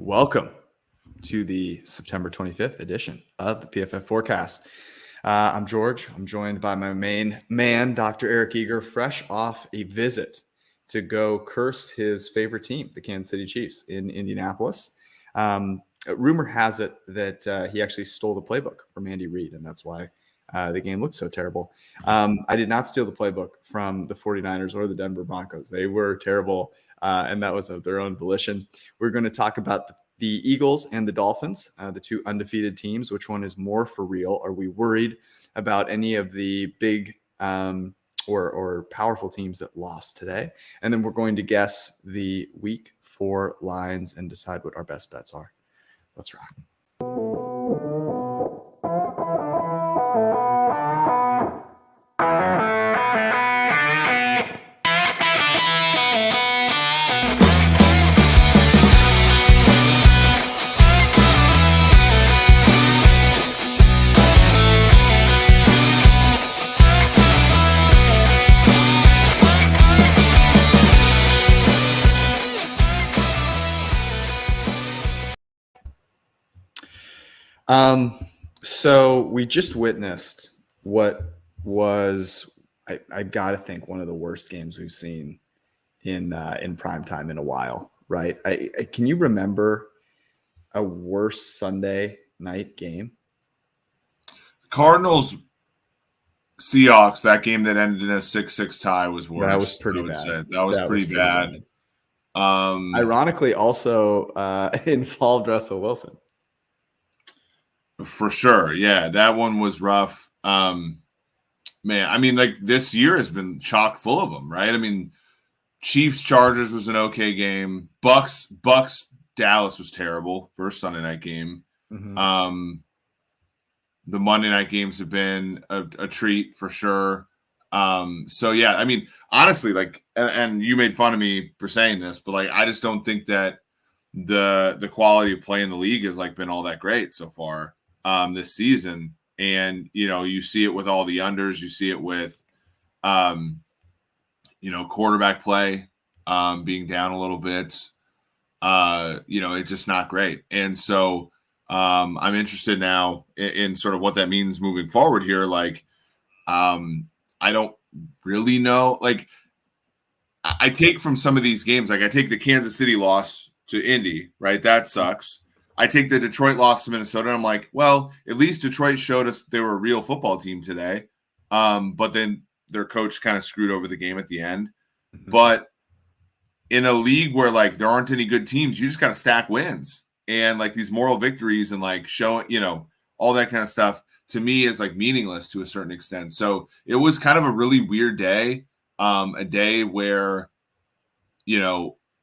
Welcome to the September 25th edition of the PFF Forecast. I'm George. I'm joined by my main man, Dr. Eric Eager, fresh off a visit to go curse his favorite team, the Kansas City Chiefs, in Indianapolis. Rumor has it that he actually stole the playbook from Andy Reid, and that's why the game looked so terrible. I did not steal the playbook from the 49ers or the Denver Broncos. They were terrible, and that was of their own volition. We're going to talk about the Eagles and the Dolphins, the two undefeated teams. Which one is more for real? Are we worried about any of the big or powerful teams that lost today? And then we're going to guess the week 4 lines and decide what our best bets are. Let's rock. So we just witnessed what was, I got to think, one of the worst games we've seen in prime time in a while, right? Can you remember a worse Sunday night game? Cardinals Seahawks, that game that ended in a 6-6 tie was worse. That was pretty bad. That was pretty bad. Ironically, also involved Russell Wilson. For sure. Yeah, that one was rough. Man, I mean, like, this year has been chock full of them, right? I mean, Chiefs Chargers was an okay game. Bucks Dallas was terrible. First Sunday night game. Mm-hmm. The Monday night games have been a treat for sure. So yeah, I mean, honestly, like, and you made fun of me for saying this, but like, I just don't think that the quality of play in the league has like been all that great so far this season. And, you know, you see it with all the unders, you see it with, quarterback play being down a little bit. It's just not great. And so I'm interested now in sort of what that means moving forward here. Like, I don't really know. Like, I take from some of these games, like I take the Kansas City loss to Indy, right? That sucks. I take the Detroit loss to Minnesota, and I'm like, well, at least Detroit showed us they were a real football team today. But then their coach kind of screwed over the game at the end. Mm-hmm. But in a league where like there aren't any good teams, you just got to stack wins and like these moral victories and like showing, all that kind of stuff to me is like meaningless to a certain extent. So it was kind of a really weird day, a day where,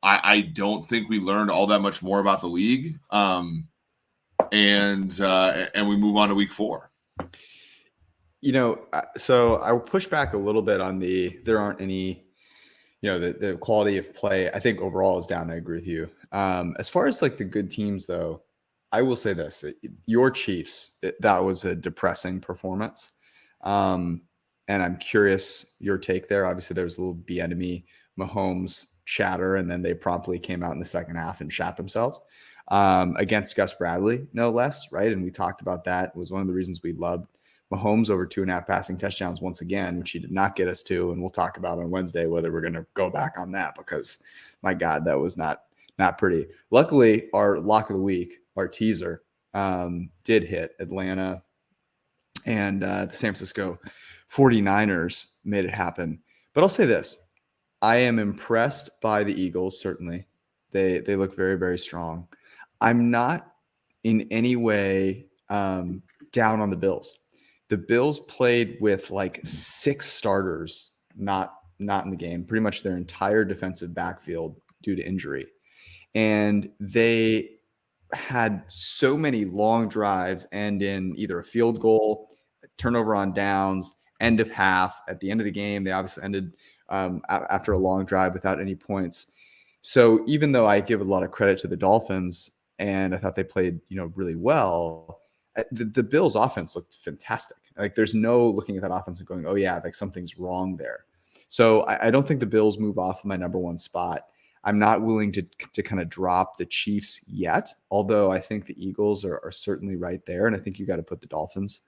I don't think we learned all that much more about the league. And we move on to week 4. So I will push back a little bit on there aren't any, the quality of play, I think overall is down. I agree with you. As far as like the good teams though, I will say this, your Chiefs, that was a depressing performance. And I'm curious your take there. Obviously there was a little Bieniemy Mahomes chatter, and then they promptly came out in the second half and shat themselves against Gus Bradley, no less, right? And we talked about that. It was one of the reasons we loved Mahomes over 2.5 passing touchdowns once again, which he did not get us to. And we'll talk about on Wednesday whether we're going to go back on that, because my God, that was not pretty. Luckily, our lock of the week, our teaser, did hit. Atlanta and the San Francisco 49ers made it happen. But I'll say this. I am impressed by the Eagles, certainly. They look very, very strong. I'm not in any way down on the Bills. The Bills played with like 6 starters not in the game, pretty much their entire defensive backfield due to injury. And they had so many long drives end in either a field goal, a turnover on downs, end of half. At the end of the game, they obviously ended after a long drive without any points. So even though I give a lot of credit to the Dolphins and I thought they played, really well, the Bills offense looked fantastic. Like there's no looking at that offense and going, oh yeah, like something's wrong there. So I don't think the Bills move off my number 1 spot. I'm not willing to kind of drop the Chiefs yet, although I think the Eagles are certainly right there. And I think you got to put the Dolphins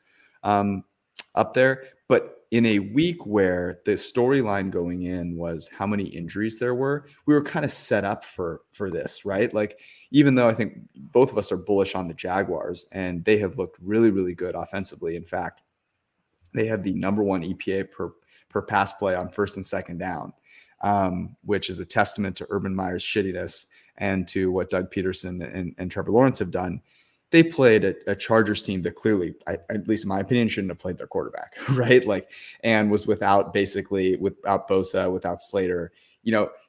up there. But in a week where the storyline going in was how many injuries there were, we were kind of set up for this, right? Like, even though I think both of us are bullish on the Jaguars and they have looked really, really good offensively. In fact, they have the number one EPA per pass play on first and second down, which is a testament to Urban Meyer's shittiness and to what Doug Peterson and Trevor Lawrence have done. They played a Chargers team that clearly, at least in my opinion, shouldn't have played their quarterback, right? Like, and was without Bosa, without Slater.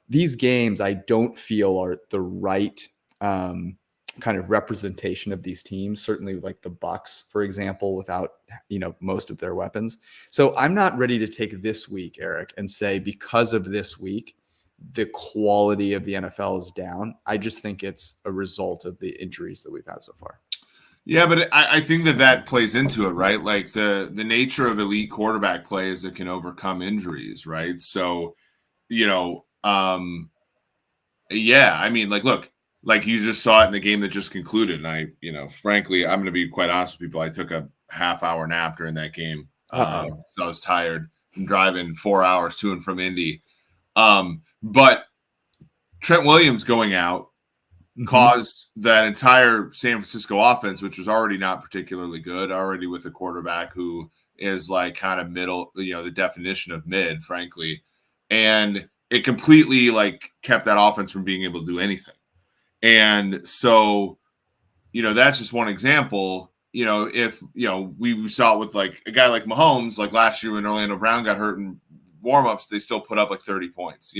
These games I don't feel are the right kind of representation of these teams. Certainly, like the Bucks, for example, without most of their weapons. So I'm not ready to take this week, Eric, and say because of this week, the quality of the NFL is down. I just think it's a result of the injuries that we've had so far. Yeah, but I think that plays into it, right? Like the nature of elite quarterback play is it can overcome injuries, right? So, yeah, I mean, like, look, like you just saw it in the game that just concluded. And frankly, I'm going to be quite honest with people. I took a half-hour nap during that game. So I was tired from driving 4 hours to and from Indy. But Trent Williams going out caused that entire San Francisco offense, which was already not particularly good, already with a quarterback who is like kind of middle, the definition of mid, frankly. And it completely like kept that offense from being able to do anything. And so, that's just one example. If, we saw it with like a guy like Mahomes, like last year when Orlando Brown got hurt in warmups, they still put up like 30 points,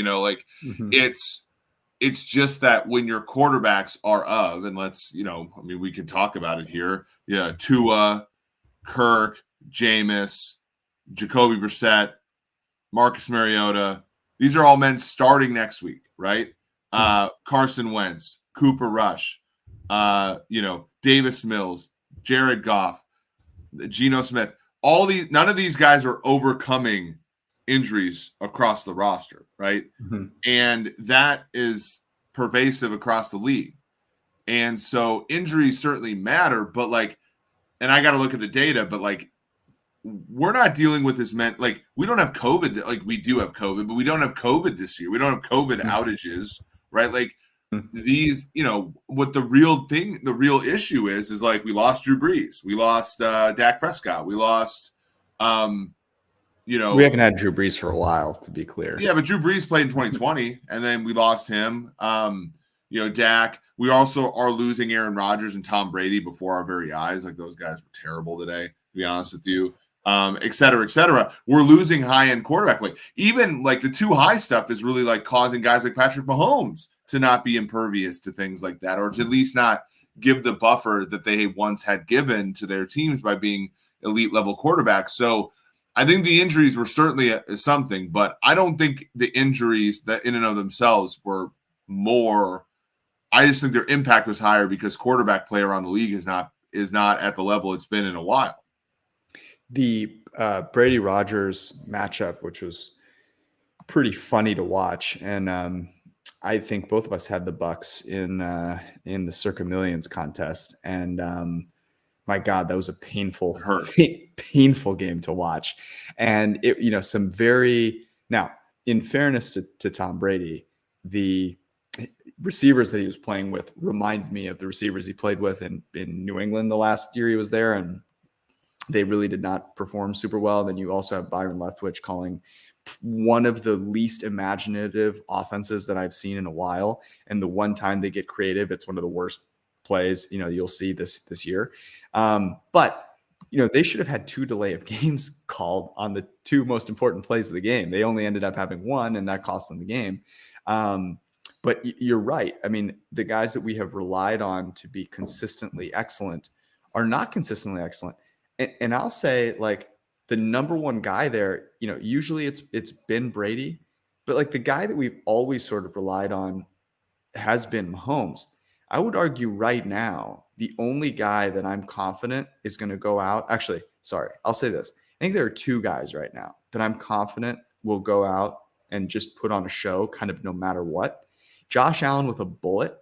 it's just that when your quarterbacks are and let's, we can talk about it here. Yeah. Tua, Kirk, Jameis, Jacoby Brissett, Marcus Mariota. These are all men starting next week, right? Carson Wentz, Cooper Rush, Davis Mills, Jared Goff, Geno Smith. None of these guys are overcoming injuries across the roster, right? And that is pervasive across the league. And so injuries certainly matter, but and I got to look at the data, but we're not dealing with this we don't have COVID. Like we do have COVID, but we don't have COVID this year. We don't have COVID outages, right? These, what the real issue is we lost Drew Brees. We lost Dak Prescott. We lost, we haven't had Drew Brees for a while, to be clear. Yeah, but Drew Brees played in 2020, and then we lost him. Dak. We also are losing Aaron Rodgers and Tom Brady before our very eyes. Like those guys were terrible today, to be honest with you. Et cetera, et cetera. We're losing high-end quarterback play. Even the too high stuff is really causing guys like Patrick Mahomes to not be impervious to things like that, or to at least not give the buffer that they once had given to their teams by being elite level quarterbacks. So I think the injuries were certainly something, but I don't think the injuries that in and of themselves were more. I just think their impact was higher because quarterback play around the league is not at the level it's been in a while. The Brady Rodgers matchup, which was pretty funny to watch, and I think both of us had the Bucks in the Circa Millions contest, and my God, that was a painful game to watch. And it, some very now, in fairness to Tom Brady, the receivers that he was playing with remind me of the receivers he played with in New England the last year he was there, and they really did not perform super well. Then you also have Byron Leftwich calling one of the least imaginative offenses that I've seen in a while. And the one time they get creative, it's one of the worst plays, you'll see this year. But they should have had 2 delay of games called on the 2 most important plays of the game. They only ended up having 1, and that cost them the game. But you're right. I mean, the guys that we have relied on to be consistently excellent are not consistently excellent. And I'll say the number one guy there, usually it's been Brady, but the guy that we've always sort of relied on has been Mahomes. I would argue right now, the only guy that I'm confident is going to go out. Actually, sorry, I'll say this. I think there are 2 guys right now that I'm confident will go out and just put on a show kind of no matter what. Josh Allen with a bullet.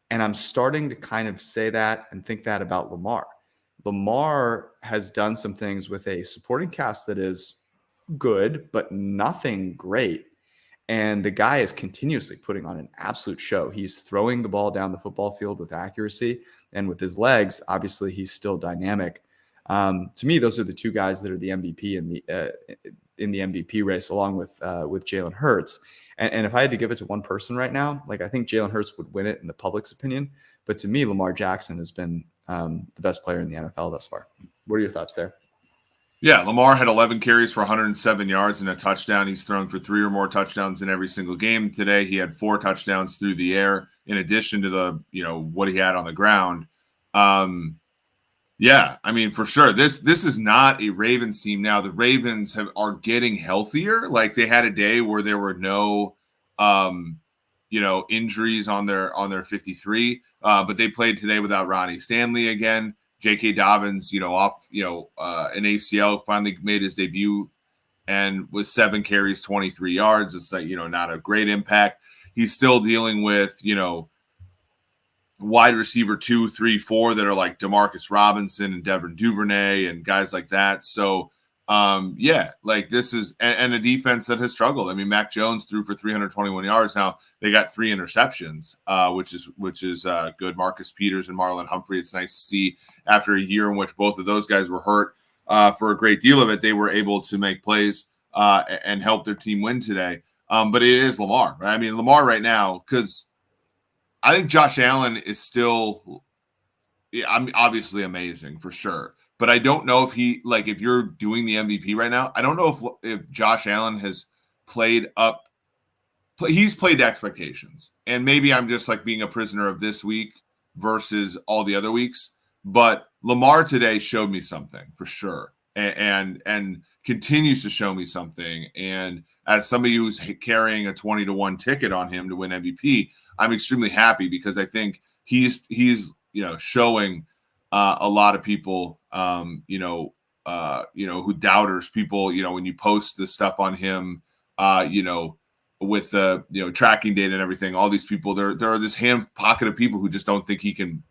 And I'm starting to kind of say that and think that about Lamar. Lamar has done some things with a supporting cast that is good, but nothing great. And the guy is continuously putting on an absolute show. He's throwing the ball down the football field with accuracy, and with his legs, obviously, he's still dynamic. To me, those are the two guys that are the MVP in the MVP race, along with Jalen Hurts. And if I had to give it to one person right now, like I think Jalen Hurts would win it in the public's opinion. But to me, Lamar Jackson has been the best player in the NFL thus far. What are your thoughts there? Yeah, Lamar had 11 carries for 107 yards and a touchdown. He's thrown for 3 or more touchdowns in every single game today. He had 4 touchdowns through the air, in addition to the, what he had on the ground. Yeah, I mean, for sure. This is not a Ravens team now. The Ravens are getting healthier. Like they had a day where there were no, injuries on their 53, but they played today without Ronnie Stanley again. J.K. Dobbins, off, an ACL, finally made his debut and was 7 carries, 23 yards. It's like, not a great impact. He's still dealing with, wide receiver 2, 3, 4 that are like Demarcus Robinson and Devin Duvernay and guys like that. So, like this is and a defense that has struggled. I mean, Mac Jones threw for 321 yards. Now they got 3 interceptions, which is good. Marcus Peters and Marlon Humphrey. It's nice to see after a year in which both of those guys were hurt for a great deal of it, they were able to make plays and help their team win today. But it is Lamar, right? I mean, Lamar right now, because I think Josh Allen is still, obviously amazing for sure. But I don't know if if you're doing the MVP right now, I don't know if Josh Allen has he's played to expectations. And maybe I'm just like being a prisoner of this week versus all the other weeks. But Lamar today showed me something for sure, and continues to show me something. And as somebody who's carrying a 20-1 ticket on him to win MVP, I'm extremely happy because I think he's showing a lot of people who doubters people, when you post the stuff on him, with the tracking data and everything, all these people, there are this pocket of people who just don't think he can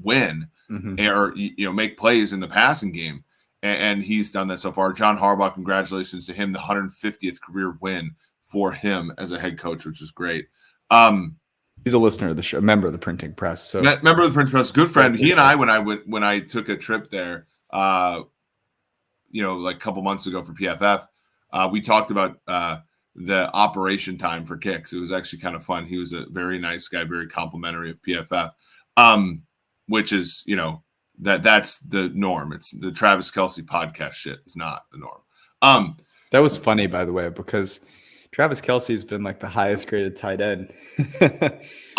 win or make plays in the passing game, and he's done that so far. John Harbaugh, congratulations to him, the 150th career win for him as a head coach, which is great. He's a listener of the show, member of the printing press. So member of the printing press, good friend. He and I, when I took a trip there, like a couple months ago for PFF, we talked about the operation time for kicks. It was actually kind of fun. He was a very nice guy, very complimentary of PFF, which is, that's the norm. It's the Travis Kelce podcast shit is not the norm. That was funny, by the way, because Travis Kelce has been like the highest graded tight end.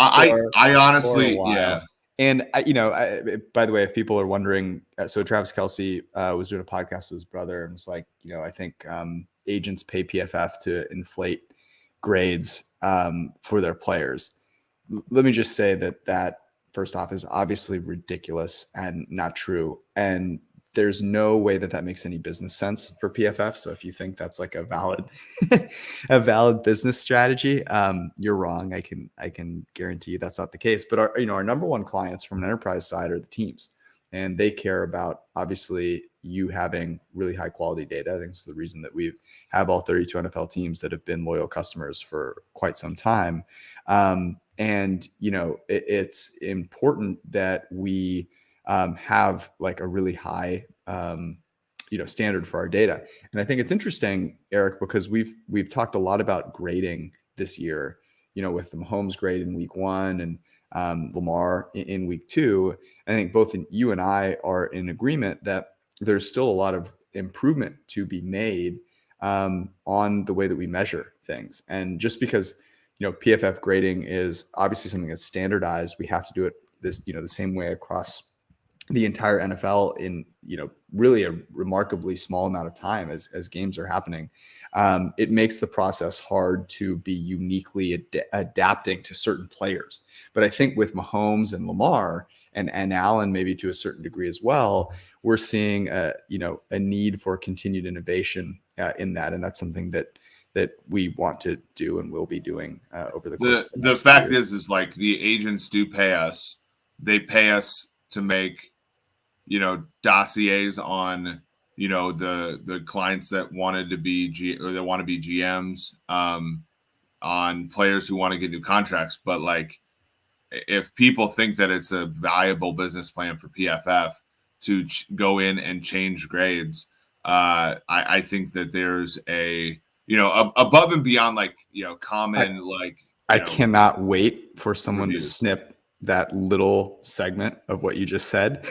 I honestly, yeah. And by the way, if people are wondering, so Travis Kelce was doing a podcast with his brother and was like, I think agents pay PFF to inflate grades for their players. Let me just say that first off is obviously ridiculous and not true. And there's no way that makes any business sense for PFF. So if you think that's like a valid business strategy, you're wrong. I can guarantee you that's not the case. But our number one clients from an enterprise side are the teams, and they care about obviously you having really high quality data. I think it's the reason that we have all 32 NFL teams that have been loyal customers for quite some time. It's important that we have like a really high, standard for our data. And I think it's interesting, Eric, because we've talked a lot about grading this year, with the Mahomes grade in week 1 and Lamar in week 2. I think both you and I are in agreement that there's still a lot of improvement to be made on the way that we measure things. And just because, PFF grading is obviously something that's standardized, we have to do it the same way across the entire NFL in, really a remarkably small amount of time as games are happening. It makes the process hard to be uniquely adapting to certain players. But I think with Mahomes and Lamar and Allen, maybe to a certain degree as well, we're seeing a need for continued innovation in that. And that's something that, that we want to do and will be doing over the course of the fact is like the agents do pay us. They pay us to make, dossiers on, the clients that wanted to be or that want to be GMs, on players who want to get new contracts. But like, if people think that it's a valuable business plan for PFF to go in and change grades, I think that there's a, above and beyond, like, common, I cannot wait for someone reviews to snip that little segment of what you just said.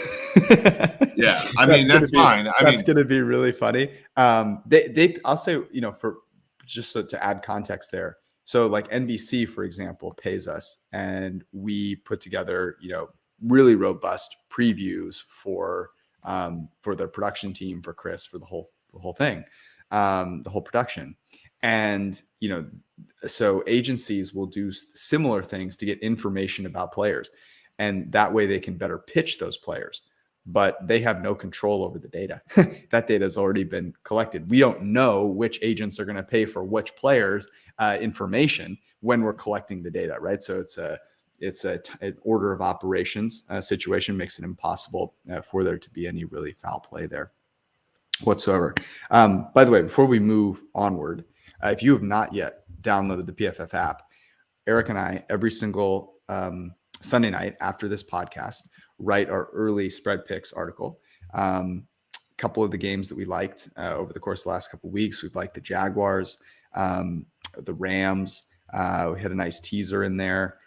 Yeah, I mean, that's fine. That's going to be really funny. I'll say, for just to add context there. So like NBC, for example, pays us, and we put together, really robust previews for their production team, for Chris, for the whole thing, the whole production. And, so agencies will do similar things to get information about players, and that way they can better pitch those players, but they have no control over the data. That data has already been collected. We don't know which agents are going to pay for which players' information when we're collecting the data, right? So it's an order of operations situation, makes it impossible for there to be any really foul play there whatsoever. By the way, before we move onward, if you have not yet downloaded the PFF app, Eric and I, every single Sunday night after this podcast, write our early spread picks article. A couple of the games that we liked over the course of the last couple of weeks, we've liked the Jaguars, the Rams. We had a nice teaser in there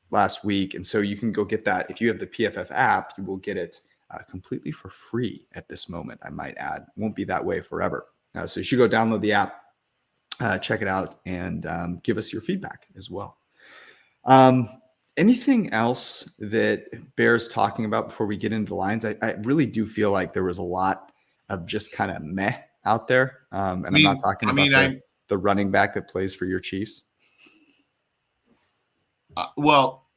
last week. And so you can go get that. If you have the PFF app, you will get it completely for free at this moment, I might add. It won't be that way forever. So you should go download the app, check it out, and give us your feedback as well. Anything else that bears talking about before we get into the lines? I really do feel like there was a lot of just kind of meh out there. And I'm not talking about the running back that plays for your Chiefs. Well,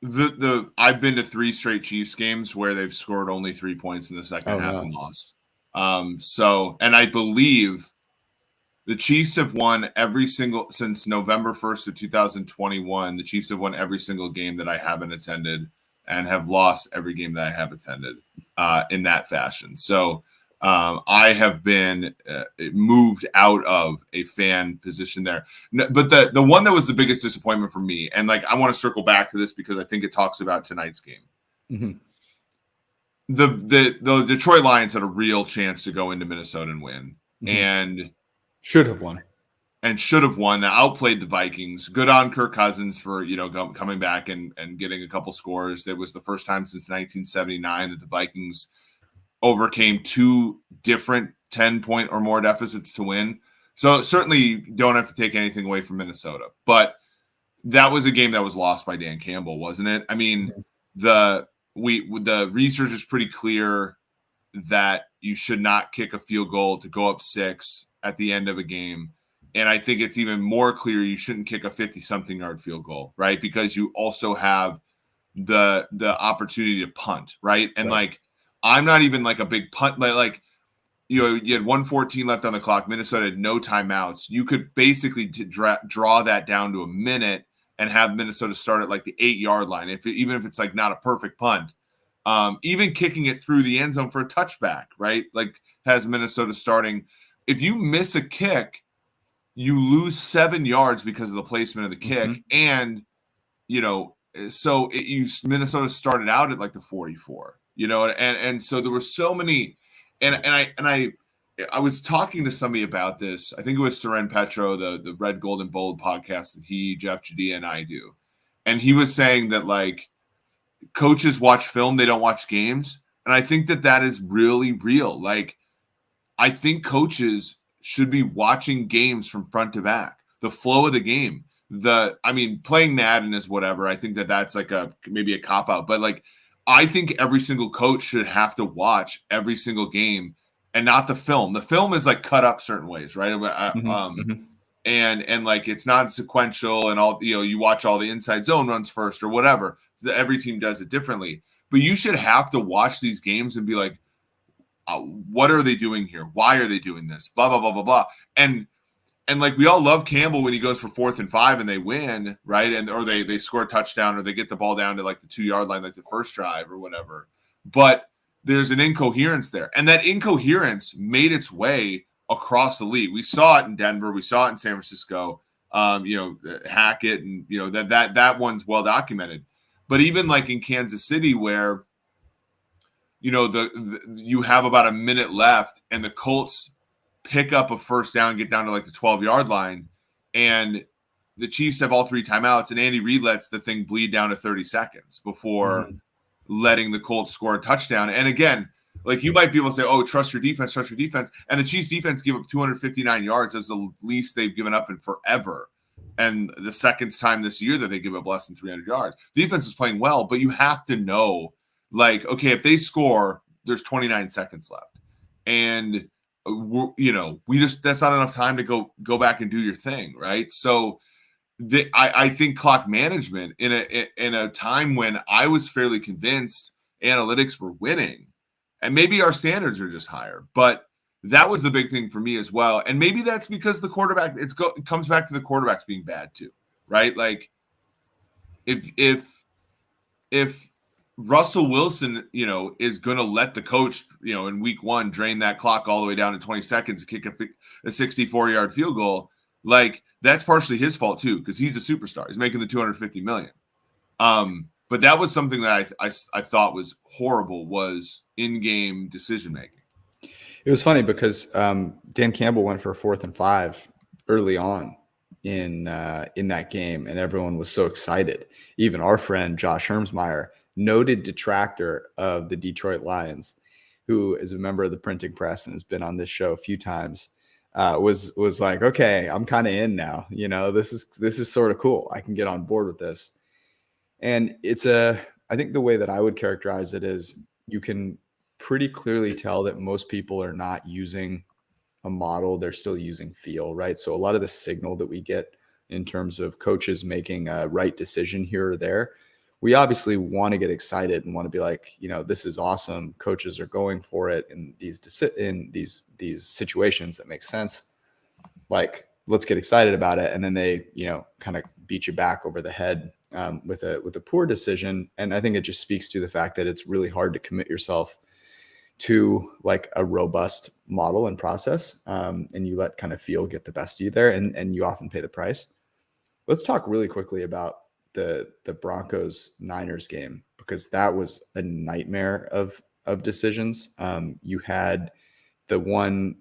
I've been to 3 straight Chiefs games where they've scored only 3 points in the second half and lost. And I believe the Chiefs have won since November 1st of 2021. The Chiefs have won every single game that I haven't attended, and have lost every game that I have attended in that fashion. So I have been moved out of a fan position there. But the one that was the biggest disappointment for me, and like I want to circle back to this because I think it talks about tonight's game. Mm-hmm. The Detroit Lions had a real chance to go into Minnesota and win, and should have won. Outplayed the Vikings. Good on Kirk Cousins for coming back and getting a couple scores. That was the first time since 1979 that the Vikings overcame 2 different 10-point or more deficits to win. So certainly you don't have to take anything away from Minnesota, but that was a game that was lost by Dan Campbell, wasn't it? I mean, the research is pretty clear that you should not kick a field goal to go up 6 at the end of a game. And I think it's even more clear you shouldn't kick a 50-something yard field goal, right? Because you also have the opportunity to punt, right? And like, I'm not even like a big punt, but like, you had 1:14 left on the clock. Minnesota had no timeouts. You could basically draw that down to a minute and have Minnesota start at like the 8-yard line, even if it's like not a perfect punt. Even kicking it through the end zone for a touchback, right? Like has Minnesota starting. If you miss a kick, you lose 7 yards because of the placement of the kick. And, Minnesota started out at like the 44, and so there were so many, and I was talking to somebody about this. I think it was Seren Petro, the Red, Gold, and Bold podcast that Jeff Judea, and I do. And he was saying that like coaches watch film, they don't watch games. And I think that is really real. Like, I think coaches should be watching games from front to back, the flow of the game. Playing Madden is whatever. I think that's like maybe a cop out, but like, I think every single coach should have to watch every single game and not the film. The film is like cut up certain ways, right? And like, it's not sequential and all, you watch all the inside zone runs first or whatever. Every team does it differently, but you should have to watch these games and be like, what are they doing here? Why are they doing this? Blah, blah, blah, blah, blah. And And like we all love Campbell when he goes for 4th and 5 and they win, right? And or they score a touchdown or they get the ball down to like the 2-yard line, like the first drive or whatever. But there's an incoherence there. And that incoherence made its way across the league. We saw it in Denver, we saw it in San Francisco. Hackett, and that one's well documented. But even like in Kansas City, where you have about a minute left, and the Colts pick up a first down, get down to like the 12-yard line, and the Chiefs have all 3 timeouts, and Andy Reid lets the thing bleed down to 30 seconds before letting the Colts score a touchdown. And again, like you might be able to say, oh, trust your defense. And the Chiefs defense gave up 259 yards. That's the least they've given up in forever. And the second time this year that they give up less than 300 yards. The defense is playing well, but you have to know, like, okay, if they score, there's 29 seconds left. And, that's not enough time to go back and do your thing, right? So I think clock management in a time when I was fairly convinced analytics were winning, and maybe our standards are just higher, but that was the big thing for me as well. And maybe that's because the quarterback, it comes back to the quarterbacks being bad too, right? Like if Russell Wilson, is going to let the coach, in week 1 drain that clock all the way down to 20 seconds and kick a 64-yard field goal, like that's partially his fault too, because he's a superstar. He's making the $250 million. But that was something that I thought was horrible, was in-game decision-making. It was funny because Dan Campbell went for a 4th and 5 early on in that game, and everyone was so excited. Even our friend Josh Hermsmeyer, noted detractor of the Detroit Lions, who is a member of the printing press and has been on this show a few times, was like, okay, I'm kind of in now. This is sort of cool. I can get on board with this. And I think the way that I would characterize it is you can pretty clearly tell that most people are not using a model. They're still using feel, right? So a lot of the signal that we get in terms of coaches making a right decision here or there, we obviously want to get excited and want to be like, this is awesome. Coaches are going for it in these situations that make sense. Like, let's get excited about it. And then they, kind of beat you back over the head with a poor decision. And I think it just speaks to the fact that it's really hard to commit yourself to like a robust model and process. And you let kind of feel get the best of you there, and you often pay the price. Let's talk really quickly about the Broncos Niners game, because that was a nightmare of decisions. You had the one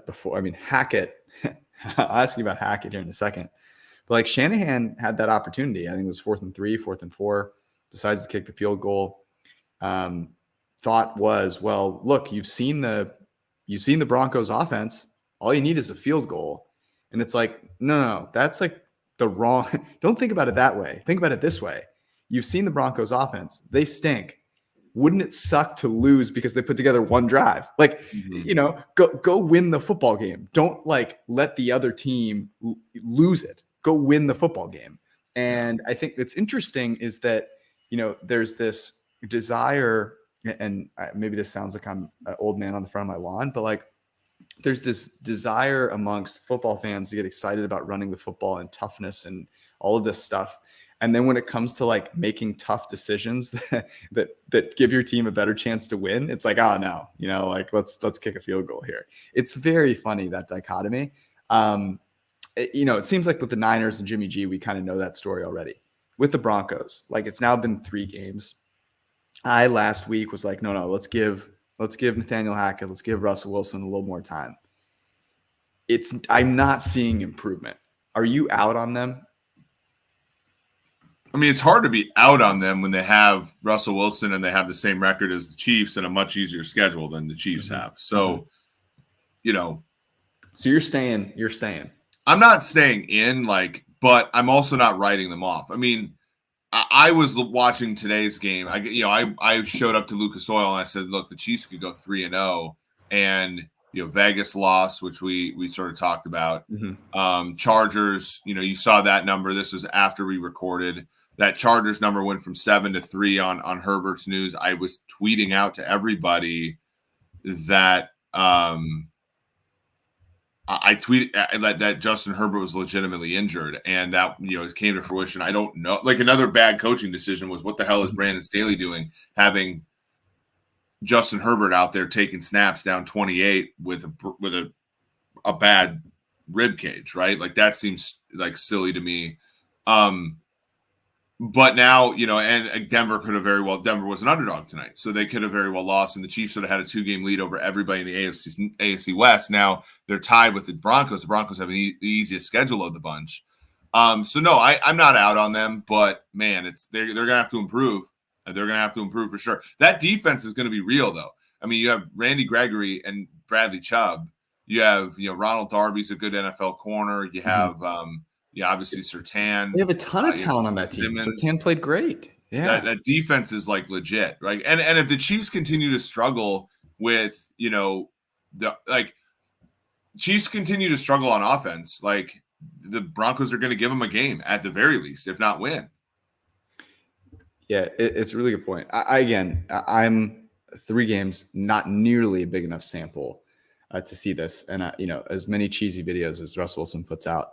before, Hackett, I'll ask you about Hackett here in a second, but like Shanahan had that opportunity. I think it was 4th and 3, 4th and 4, decides to kick the field goal. Thought was, well, look, you've seen the Broncos offense. All you need is a field goal. And it's like, no, that's like the wrong. Don't think about it that way. Think about it this way. You've seen the Broncos offense. They stink. Wouldn't it suck to lose because they put together one drive? Like, go win the football game. Don't like let the other team lose it. Go win the football game. And I think that's interesting is that, there's this desire, and maybe this sounds like I'm an old man on the front of my lawn, but like there's this desire amongst football fans to get excited about running the football and toughness and all of this stuff. And then when it comes to like making tough decisions that give your team a better chance to win, it's like, oh no, like let's kick a field goal here. It's very funny, that dichotomy. It seems like with the Niners and Jimmy G, we kind of know that story already. With the Broncos, like it's now been 3 games. I last week was like, no, let's give Nathaniel Hackett, let's give Russell Wilson a little more time. I'm not seeing improvement. Are you out on them? It's hard to be out on them when they have Russell Wilson and they have the same record as the Chiefs and a much easier schedule than the Chiefs have. So, So you're staying. I'm not staying in, but I'm also not writing them off. I was watching today's game. I showed up to Lucas Oil and I said, look, the Chiefs could go 3-0, and Vegas lost, which we sort of talked about. Chargers, you saw that number. This was after we recorded. That Chargers number went from 7 to 3 on Herbert's news. I was tweeting out to everybody that I tweeted that Justin Herbert was legitimately injured, and that it came to fruition. I don't know. Like another bad coaching decision was what the hell is Brandon Staley doing, having Justin Herbert out there taking snaps down 28 with a bad rib cage, right? Like that seems like silly to me. But now, and Denver Denver was an underdog tonight. So they could have very well lost. And the Chiefs would have had a 2-game lead over everybody in the AFC West. Now they're tied with the Broncos. The Broncos have the easiest schedule of the bunch. So no, I'm not out on them, but man, they're going to have to improve. They're going to have to improve for sure. That defense is going to be real though. I mean, you have Randy Gregory and Bradley Chubb. You have, Ronald Darby's a good NFL corner. You have, obviously Surtain. They have a ton of talent on that team. Surtain played great. Yeah, that defense is like legit, right? And if the Chiefs continue to struggle with, Chiefs continue to struggle on offense, like the Broncos are going to give them a game at the very least, if not win. Yeah, it's a really good point. I'm 3 games, not nearly a big enough sample to see this, and as many cheesy videos as Russ Wilson puts out.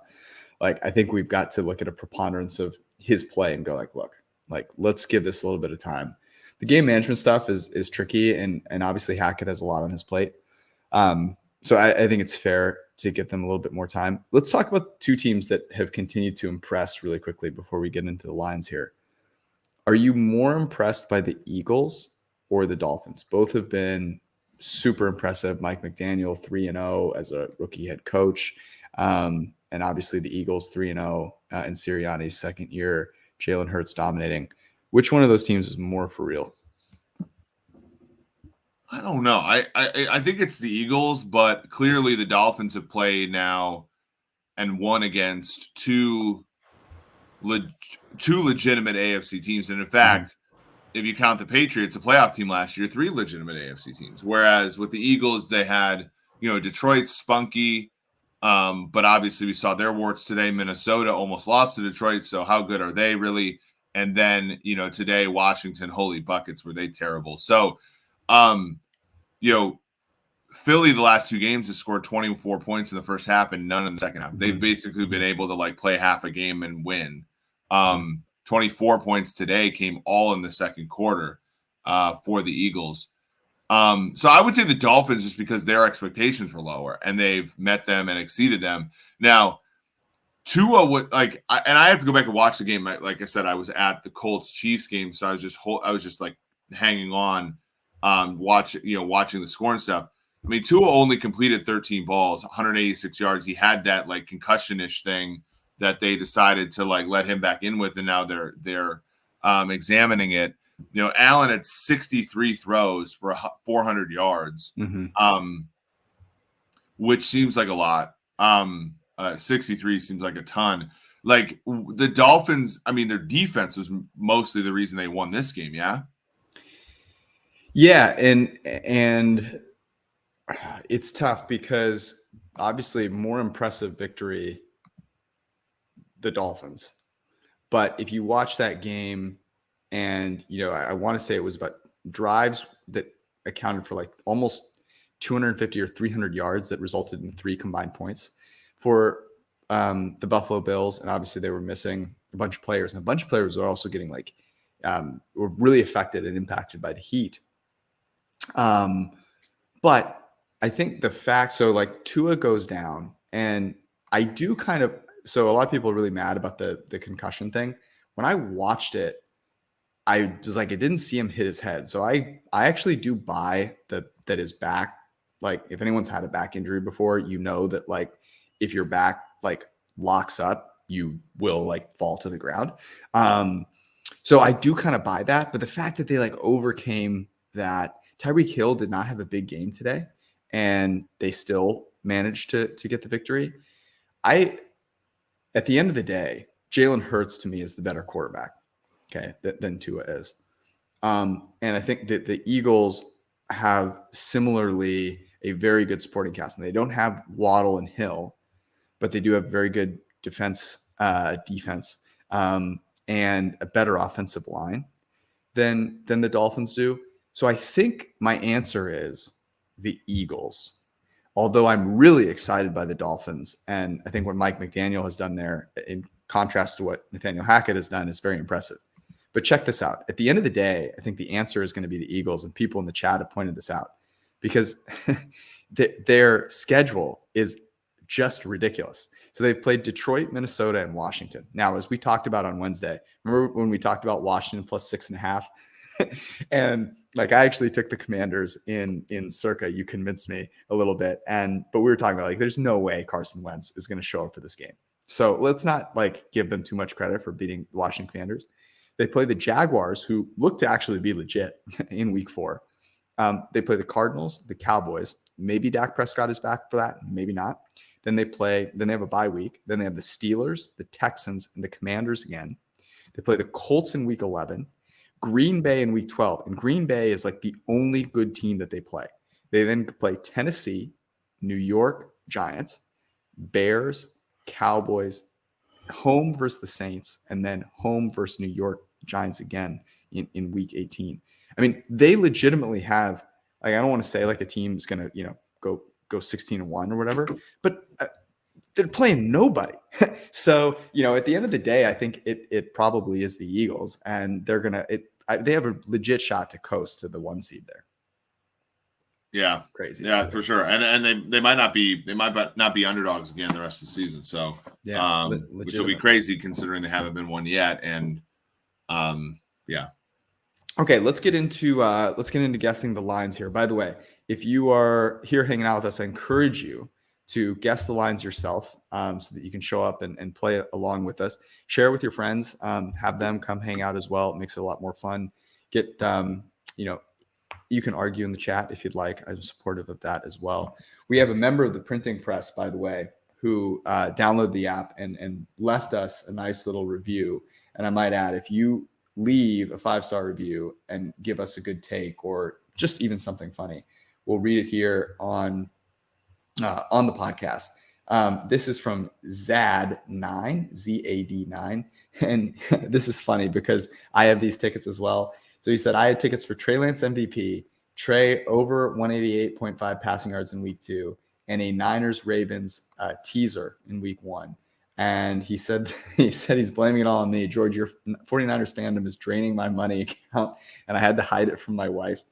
Like, I think we've got to look at a preponderance of his play and go look, let's give this a little bit of time. The game management stuff is tricky, and obviously Hackett has a lot on his plate. So I think it's fair to give them a little bit more time. Let's talk about 2 teams that have continued to impress really quickly before we get into the lines here. Are you more impressed by the Eagles or the Dolphins? Both have been super impressive. Mike McDaniel 3-0 as a rookie head coach. And obviously the Eagles 3-0 in Sirianni's second year, Jalen Hurts dominating. Which one of those teams is more for real? I don't know. I think it's the Eagles, but clearly the Dolphins have played now and won against two legitimate AFC teams. And in fact, if you count the Patriots, a playoff team last year, 3 legitimate AFC teams. Whereas with the Eagles, they had, Detroit's spunky. But obviously we saw their warts today. Minnesota almost lost to Detroit. So how good are they really? And then, today, Washington, holy buckets, were they terrible. So, Philly, the last 2 games, has scored 24 points in the first half and none in the second half. They've basically been able to play half a game and win. 24 points today came all in the second quarter for the Eagles. So I would say the Dolphins, just because their expectations were lower and they've met them and exceeded them. Now, Tua would and I have to go back and watch the game. Like I said, I was at the Colts Chiefs game, so I was just hanging on, watching the score and stuff. I mean, Tua only completed 13 balls, 186 yards. He had that concussion-ish thing that they decided to let him back in with, and now they're examining it. Allen had 63 throws for 400 yards, which seems like a lot. 63 seems like a ton. The Dolphins, I mean, their defense was mostly the reason they won this game. Yeah. Yeah. And it's tough because obviously more impressive victory, the Dolphins. But if you watch that game and, I want to say it was about drives that accounted for almost 250 or 300 yards that resulted in 3 combined points for the Buffalo Bills. And obviously they were missing a bunch of players, and a bunch of players were also getting were really affected and impacted by the heat. But I think the fact, Tua goes down, and I do so a lot of people are really mad about the concussion thing. When I watched it, I was I didn't see him hit his head. So I actually do buy that his back, if anyone's had a back injury before, that if your back locks up, you will fall to the ground. So I do kind of buy that, but the fact that they overcame that. Tyreek Hill did not have a big game today, and they still managed to get the victory. At the end of the day, Jalen Hurts to me is the better quarterback, than Tua is. And I think that the Eagles have similarly a very good supporting cast, and they don't have Waddle and Hill, but they do have very good defense, and a better offensive line than the Dolphins do. So I think my answer is the Eagles. Although I'm really excited by the Dolphins. And I think what Mike McDaniel has done there, in contrast to what Nathaniel Hackett has done, is very impressive. But check this out. At the end of the day, I think the answer is going to be the Eagles, and people in the chat have pointed this out because their schedule is just ridiculous. So they've played Detroit, Minnesota, and Washington. Now, as we talked about on Wednesday, remember when we talked about Washington plus 6.5? And like, I actually took the Commanders in circa. You convinced me a little bit. But we were talking about, like, there's no way Carson Wentz is going to show up for this game. So let's not like give them too much credit for beating the Washington Commanders. They play the Jaguars, who look to actually be legit in week 4. They play the Cardinals, the Cowboys. Maybe Dak Prescott is back for that. Maybe not. Then they have a bye week. Then they have the Steelers, the Texans, and the Commanders again. They play the Colts in week 11, Green Bay in week 12. And Green Bay is like the only good team that they play. They then play Tennessee, New York Giants, Bears, Cowboys, home versus the Saints, and then home versus New York Giants again in week 18. I mean, they legitimately have, like, I don't want to say like a team's going to, go 16-1 or whatever, but they're playing nobody. So, at the end of the day, I think it probably is the Eagles, and they have a legit shot to coast to the 1 seed there. Yeah, crazy. Yeah, for sure. And they might not be underdogs again the rest of the season. So yeah, which will be crazy considering they haven't been one yet. And yeah. Okay, let's get into guessing the lines here. By the way, if you are here hanging out with us, I encourage you to guess the lines yourself, so that you can show up and play along with us. Share with your friends, have them come hang out as well. It makes it a lot more fun. Get you can argue in the chat if you'd like. I'm supportive of that as well. We have a member of the printing press, by the way, who downloaded the app and left us a nice little review. And I might add, if you leave a 5-star review and give us a good take or just even something funny, we'll read it here on the podcast. This is from Zad9, Z-A-D-9. And this is funny because I have these tickets as well. So he said, I had tickets for Trey Lance MVP, Trey over 188.5 passing yards in week 2, and a Niners-Ravens teaser in week 1. And he said he's blaming it all on me. George, your 49ers fandom is draining my money account, and I had to hide it from my wife.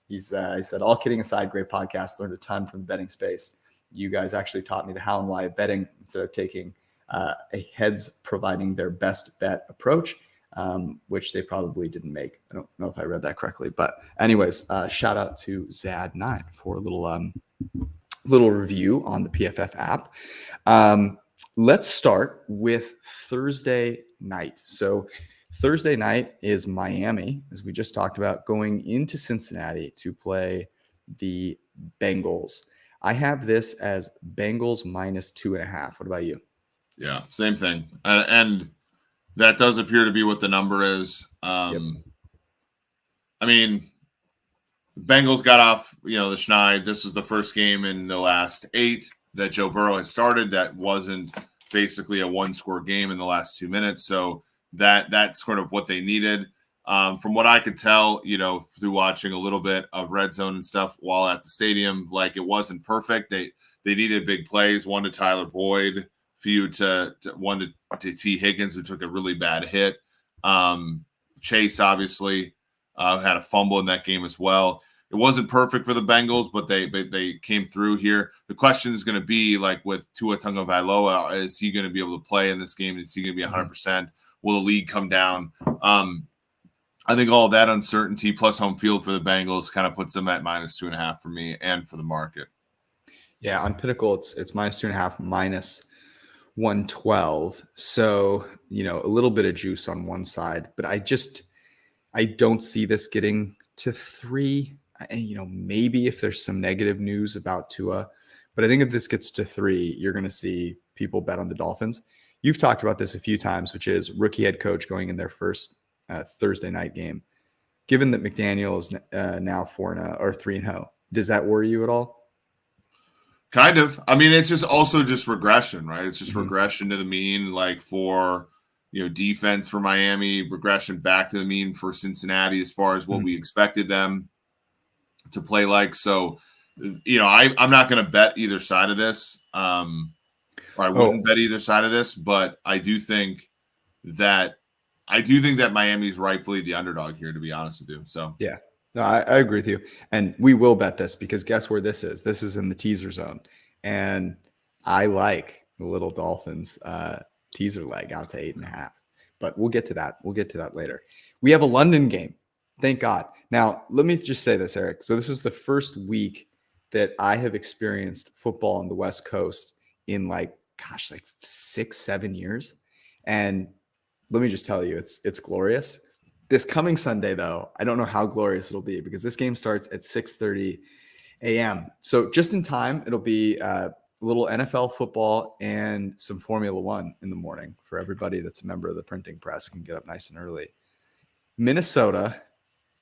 He said, all kidding aside, great podcast. Learned a ton from the betting space. You guys actually taught me the how and why of betting instead of taking a heads providing their best bet approach. Which they probably didn't make. I don't know if I read that correctly, but anyways, shout out to Zad9 for a little review on the PFF app. Let's start with Thursday night. So Thursday night is Miami, as we just talked about, going into Cincinnati to play the Bengals. I have this as Bengals minus 2.5. What about you? Yeah, same thing. And that does appear to be what the number is. Yep. I mean, Bengals got off, the schneid. This was the first game in the last 8 that Joe Burrow has started that wasn't basically a 1-score game in the last 2 minutes. So that's sort of what they needed. From what I could tell, through watching a little bit of Red Zone and stuff while at the stadium, like, it wasn't perfect. They needed big plays, one to Tyler Boyd, few to one to T. Higgins, who took a really bad hit. Chase obviously had a fumble in that game as well. It wasn't perfect for the Bengals, but they came through here. The question is going to be, like, with Tua Tagovailoa, is he going to be able to play in this game? Is he going to be 100%? Will the league come down? I think all of that uncertainty plus home field for the Bengals kind of puts them at minus 2.5 for me and for the market. Yeah, on Pinnacle, it's minus 2.5, minus 112. So, a little bit of juice on one side, but I don't see this getting to 3. Maybe if there's some negative news about Tua, but I think if this gets to 3, you're going to see people bet on the Dolphins. You've talked about this a few times, which is rookie head coach going in their first Thursday night game. Given that McDaniel is now 4-0 or 3-0, does that worry you at all? Kind of. I mean, it's just regression, right? It's just regression to the mean, like, for, defense for Miami, regression back to the mean for Cincinnati as far as what we expected them to play like. So, I'm not going to bet either side of this. Or I wouldn't bet either side of this, but I do think that Miami's rightfully the underdog here, to be honest with you. So yeah, no, I agree with you. And we will bet this because guess where this is? This is in the teaser zone. And I like the little Dolphins teaser leg out to 8.5. But we'll get to that. We'll get to that later. We have a London game. Thank God. Now, let me just say this, Eric. So this is the first week that I have experienced football on the West Coast in like 6-7 years. And let me just tell you, it's glorious. This coming Sunday, though, I don't know how glorious it'll be because this game starts at 6:30 a.m. So just in time, it'll be a little NFL football and some Formula One in the morning for everybody that's a member of the printing press can get up nice and early. Minnesota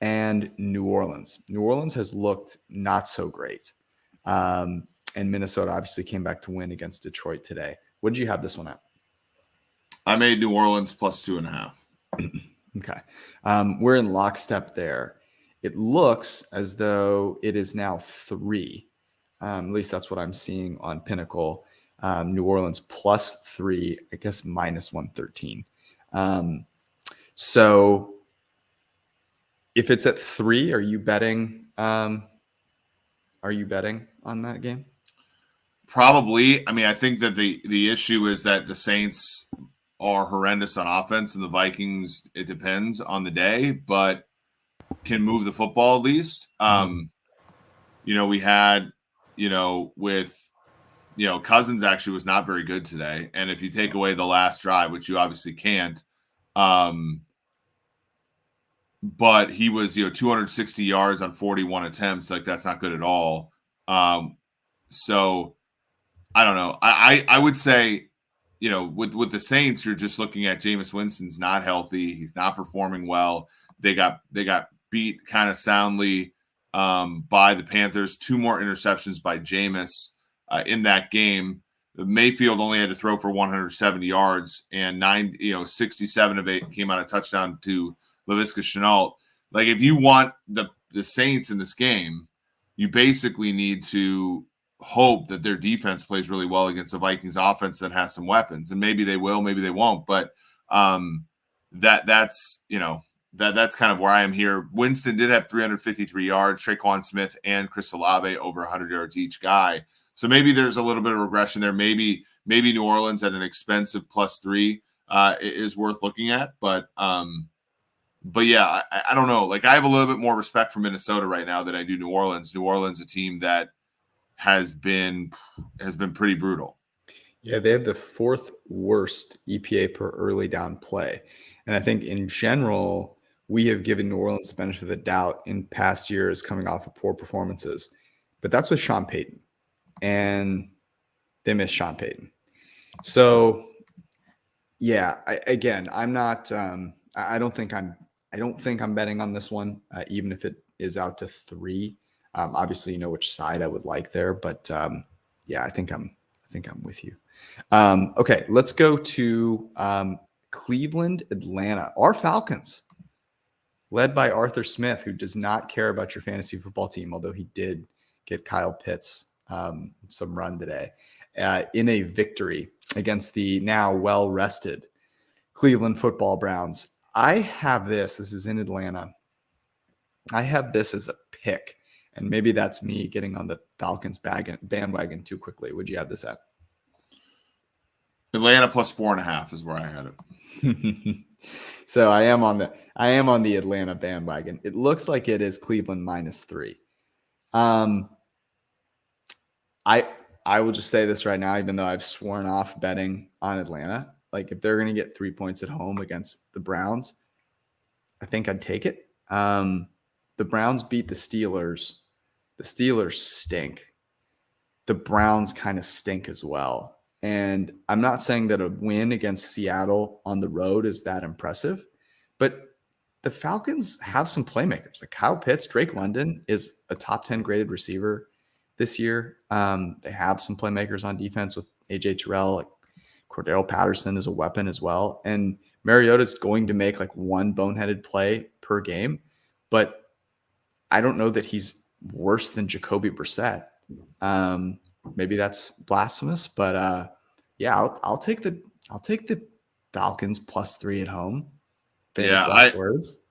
and New Orleans. New Orleans has looked not so great. And Minnesota obviously came back to win against Detroit today. What did you have this one at? I made New Orleans plus 2.5. Okay. We're in lockstep there. It looks as though it is now 3. At least that's what I'm seeing on Pinnacle. New Orleans plus 3, I guess minus 113. So if it's at 3, are you betting on that game? Probably. I mean, I think that the issue is that the Saints are horrendous on offense and the Vikings, it depends on the day, but can move the football at least. We had, with, Cousins actually was not very good today. And if you take away the last drive, which you obviously can't, but he was, 260 yards on 41 attempts. Like that's not good at all. So I don't know. I would say, with the Saints, you're just looking at Jameis Winston's not healthy. He's not performing well. They got beat kind of soundly by the Panthers. 2 more interceptions by Jameis in that game. Mayfield only had to throw for 170 yards, and 67 of it came out a touchdown to Laviska Shenault. Like if you want the Saints in this game, you basically need to hope that their defense plays really well against the Vikings offense that has some weapons, and maybe they will, maybe they won't. But that's kind of where I am here. Winston did have 353 yards. Traquan Smith and Chris Olave over 100 yards each guy. So maybe there's a little bit of regression there. Maybe New Orleans at an expensive plus 3 is worth looking at. But yeah, I don't know. Like I have a little bit more respect for Minnesota right now than I do New Orleans. New Orleans, a team that has been pretty brutal. Yeah, they have the 4th worst EPA per early down play. And I think in general, we have given New Orleans the benefit of the doubt in past years coming off of poor performances. But that's with Sean Payton. And they miss Sean Payton. So yeah, I'm not I don't think I'm betting on this one, even if it is out to 3. Obviously, which side I would like there, but yeah, I think I'm with you. Okay, let's go to Cleveland, Atlanta. Our Falcons, led by Arthur Smith, who does not care about your fantasy football team, although he did get Kyle Pitts some run today in a victory against the now well-rested Cleveland football Browns. I have this is in Atlanta. I have this as a pick, and maybe that's me getting on the Falcons bandwagon too quickly. Would you have this at? Atlanta plus 4.5 is where I had it. So I am on the Atlanta bandwagon. It looks like it is Cleveland minus 3. I will just say this right now, even though I've sworn off betting on Atlanta. Like if they're going to get 3 points at home against the Browns, I think I'd take it. The Browns beat the Steelers. The Steelers stink. The Browns kind of stink as well. And I'm not saying that a win against Seattle on the road is that impressive, but the Falcons have some playmakers. Like Kyle Pitts, Drake London is a top 10 graded receiver this year. They have some playmakers on defense with AJ Terrell. Like Cordero Patterson is a weapon as well. And Mariota is going to make like one boneheaded play per game, but I don't know that he's worse than Jacoby Brissett. Maybe that's blasphemous, but yeah, I'll take the Falcons +3 at home. Famous last words.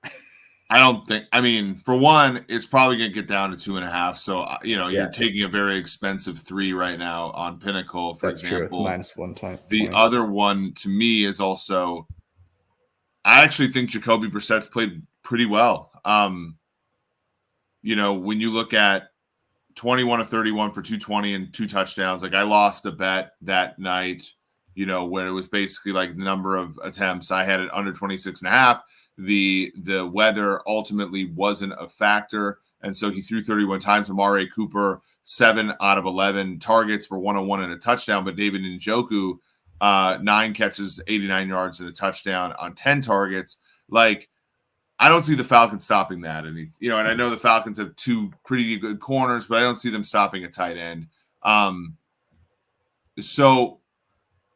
I don't think. I mean, for one, it's probably going to get down to 2.5. So you're taking a very expensive 3 right now on Pinnacle, for example. True. It's -1 The other one to me is also, I actually think Jacoby Brissett's played pretty well. When you look at 21 of 31 for 220 and 2 touchdowns, like I lost a bet that night, when it was basically like the number of attempts. I had it under 26.5. The weather ultimately wasn't a factor, and so he threw 31 times. Amari Cooper, 7 out of 11 targets for 101 and a touchdown, but David Njoku, 9 catches, 89 yards and a touchdown on 10 targets. Like, I don't see the Falcons stopping that. And I know the Falcons have 2 pretty good corners, but I don't see them stopping a tight end. So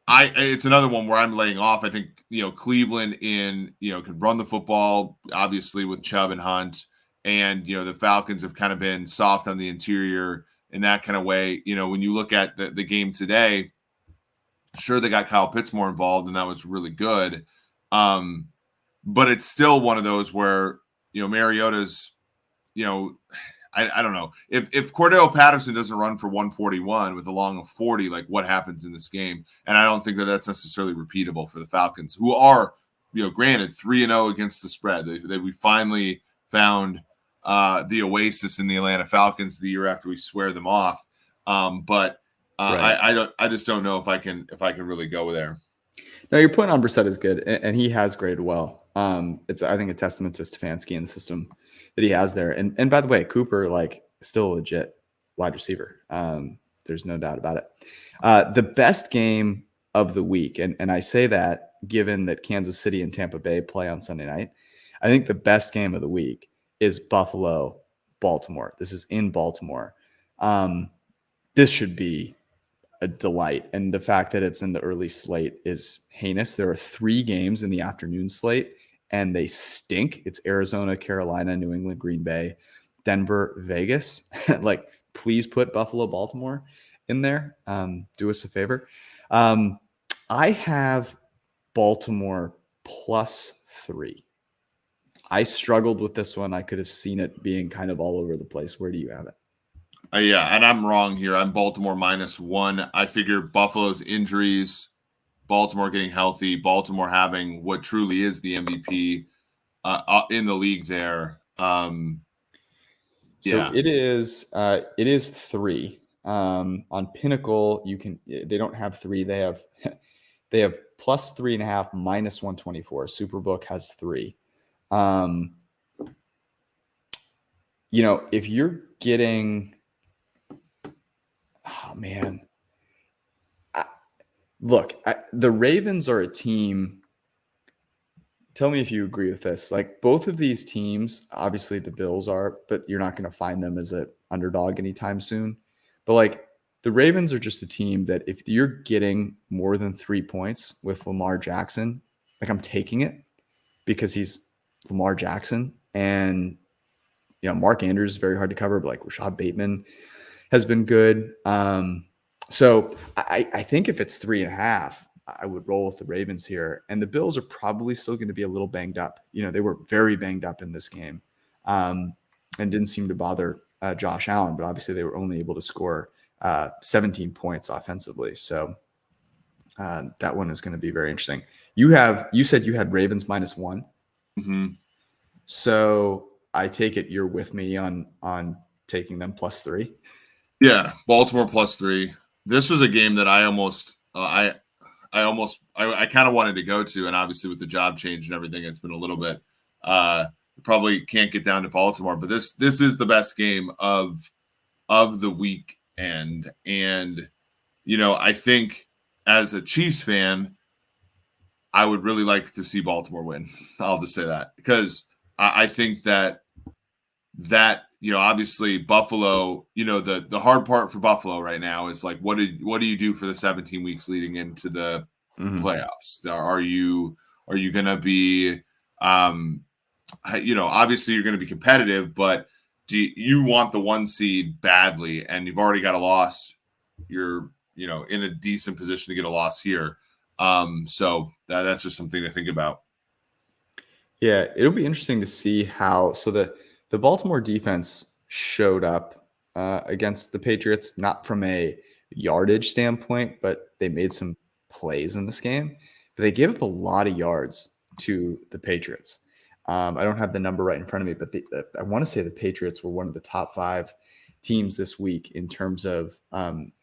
it's another one where I'm laying off. I think, Cleveland could run the football, obviously, with Chubb and Hunt. And, the Falcons have kind of been soft on the interior in that kind of way. When you look at the game today, sure, they got Kyle Pitts more involved, and that was really good. But it's still one of those where, Mariota's, I don't know. If Cordell Patterson doesn't run for 141 with a long of 40, like what happens in this game? And I don't think that that's necessarily repeatable for the Falcons, who are, granted 3-0 against the spread. We finally found the oasis in the Atlanta Falcons the year after we swear them off. Right. I just don't know if I can really go there. No, your point on Brissett is good, and he has graded well. It's, I think, a testament to Stefanski and the system that he has there. And by the way, Cooper, still a legit wide receiver. There's no doubt about it. The best game of the week, and I say that given that Kansas City and Tampa Bay play on Sunday night, I think the best game of the week is Buffalo-Baltimore. This is in Baltimore. This should be a delight. And the fact that it's in the early slate is heinous. There are 3 games in the afternoon slate, and they stink. It's Arizona, Carolina, New England, Green Bay, Denver, Vegas. Please put Buffalo, Baltimore in there. Do us a favor. I have Baltimore +3. I struggled with this one. I could have seen it being kind of all over the place. Where do you have it? Yeah, and I'm wrong here. I'm Baltimore -1. I figure Buffalo's injuries, Baltimore getting healthy, Baltimore having what truly is the MVP in the league there. So it is 3. On Pinnacle, they don't have 3. They have +3.5, -124. Superbook has 3. If you're getting, oh man, the Ravens are a team. Tell me if you agree with this. Both of these teams, obviously the Bills are, but you're not going to find them as an underdog anytime soon. But the Ravens are just a team that if you're getting more than 3 points with Lamar Jackson, I'm taking it because he's Lamar Jackson. And, Mark Andrews is very hard to cover, but Rashad Bateman has been good. So I think if it's 3.5, I would roll with the Ravens here. And the Bills are probably still going to be a little banged up. They were very banged up in this game and didn't seem to bother Josh Allen, but obviously they were only able to score 17 points offensively. So that one is going to be very interesting. You said you had Ravens -1. Mm-hmm. So I take it you're with me on taking them +3. Yeah, Baltimore +3. This was a game that I kind of wanted to go to, and obviously with the job change and everything, it's been a little bit. Probably can't get down to Baltimore, but this is the best game of the weekend, and I think as a Chiefs fan, I would really like to see Baltimore win. I'll just say that because I think that obviously Buffalo, the hard part for Buffalo right now is what do you do for the 17 weeks leading into the playoffs? Are you going to be, obviously you're going to be competitive, but you want the 1 seed badly, and you've already got a loss. You're in a decent position to get a loss here. So that's just something to think about. Yeah, it'll be interesting to see how. So the Baltimore defense showed up against the Patriots, not from a yardage standpoint, but they made some plays in this game. But they gave up a lot of yards to the Patriots. I don't have the number right in front of me, but I want to say the Patriots were one of the top 5 teams this week in terms of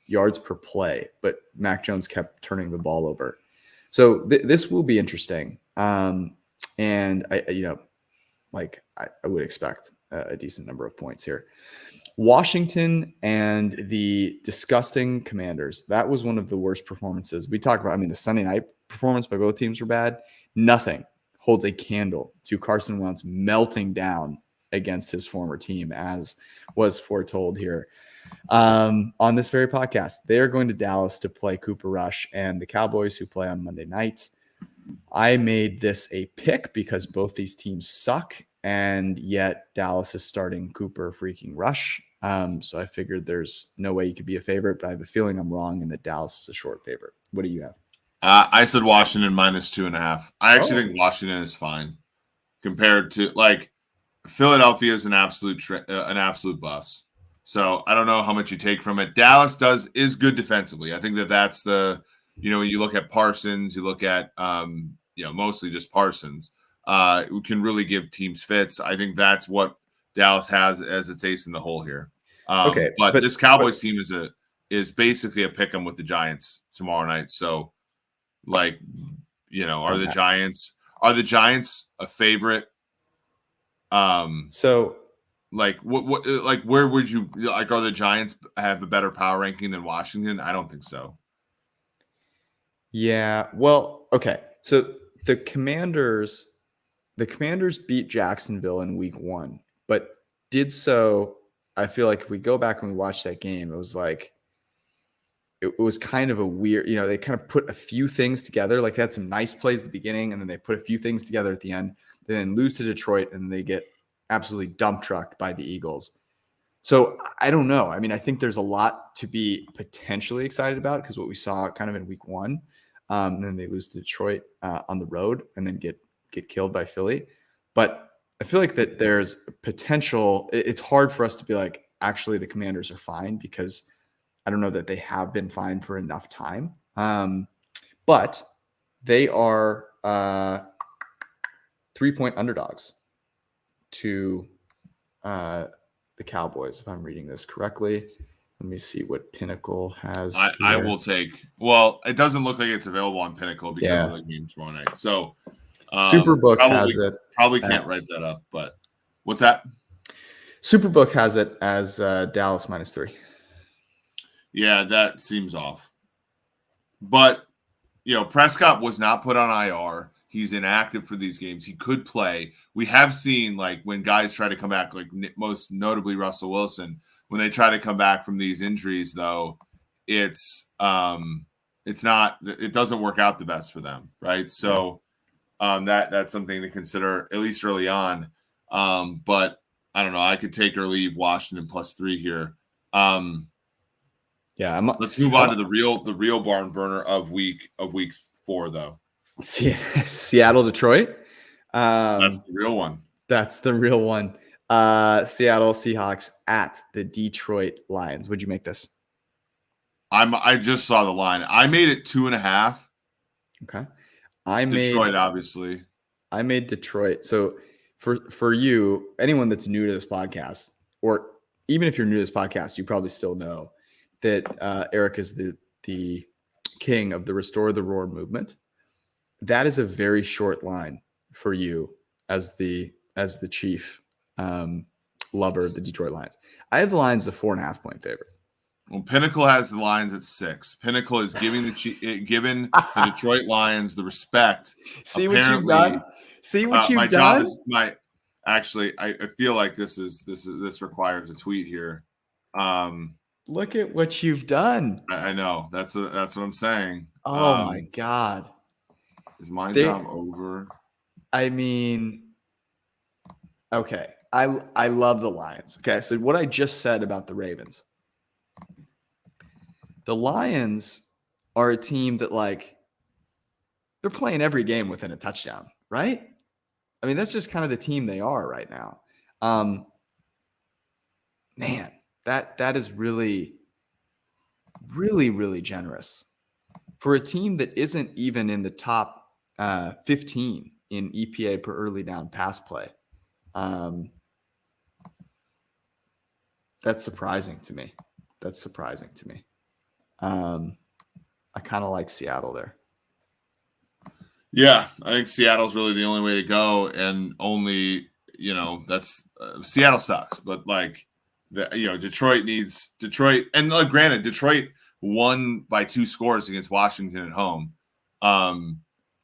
yards per play, but Mac Jones kept turning the ball over. So this will be interesting. And I would expect a decent number of points here. Washington and the disgusting Commanders. That was one of the worst performances. We talk about, the Sunday night performance by both teams were bad. Nothing holds a candle to Carson Wentz melting down against his former team, as was foretold here on this very podcast. They are going to Dallas to play Cooper Rush and the Cowboys, who play on Monday night. I made this a pick because both these teams suck, and yet Dallas is starting Cooper freaking Rush. So I figured there's no way you could be a favorite, but I have a feeling I'm wrong and that Dallas is a short favorite. What do you have? I said Washington -2.5. I actually think Washington is fine compared to Philadelphia is an absolute bust. So I don't know how much you take from it. Dallas is good defensively. I think that's when you look at Parsons, you look at mostly just Parsons, who can really give teams fits. I think that's what Dallas has as its ace in the hole here. But this Cowboys team is basically a pick 'em with the Giants tomorrow night. So are the Giants a favorite? So where would you are the Giants have a better power ranking than Washington? I don't think so. Yeah, well, okay. So the Commanders beat Jacksonville in week 1, but did so. I feel like if we go back and we watch that game, it was it was kind of a weird, they kind of put a few things together. Like they had some nice plays at the beginning, and then they put a few things together at the end. They then lose to Detroit, and they get absolutely dump trucked by the Eagles. So I don't know. I think there's a lot to be potentially excited about because what we saw kind of in week 1, and then they lose to Detroit on the road and then get killed by Philly. But I feel like that there's potential. It's hard for us to be like, actually, the Commanders are fine because I don't know that they have been fine for enough time. But they are 3-point underdogs to the Cowboys, if I'm reading this correctly. Let me see what Pinnacle has. I will take. Well, it doesn't look like it's available on Pinnacle because of the game tomorrow night. So Superbook has it. Probably can't write that up. But what's that? Superbook has it as Dallas -3. Yeah, that seems off. But Prescott was not put on IR. He's inactive for these games. He could play. We have seen when guys try to come back, most notably Russell Wilson, when they try to come back from these injuries, though, it doesn't work out the best for them, right? So that's something to consider at least early on. But I don't know. I could take or leave Washington +3 here. Let's move on to the real barn burner of week 4, though. Seattle, Detroit. That's the real one. That's the real one. Seattle Seahawks at the Detroit Lions. What'd you make this? I just saw the line. I made it 2.5. Okay. Detroit, obviously. I made Detroit. So for you, anyone that's new to this podcast, or even if you're new to this podcast, you probably still know that Eric is the king of the Restore the Roar movement. That is a very short line for you as the chief lover of the Detroit Lions. I have the Lions a 4.5-point favorite. Well, Pinnacle has the Lions at 6. Pinnacle is giving the Detroit Lions the respect. See what you've done. My job is Actually, I feel like this requires a tweet here. Look at what you've done. I know. That's what I'm saying. Oh my God. Is my job over? Okay. I love the Lions. Okay, so what I just said about the Ravens. The Lions are a team that, like, they're playing every game within a touchdown, right? I mean, that's just kind of the team they are right now. Man, that is really, really, really generous for a team that isn't even in the top 15 in EPA per early down pass play. That's surprising to me. I kind of like Seattle there. Yeah, I think Seattle's really the only way to go, and only, that's Seattle sucks, but like, Detroit, and granted, Detroit won by 2 scores against Washington at home.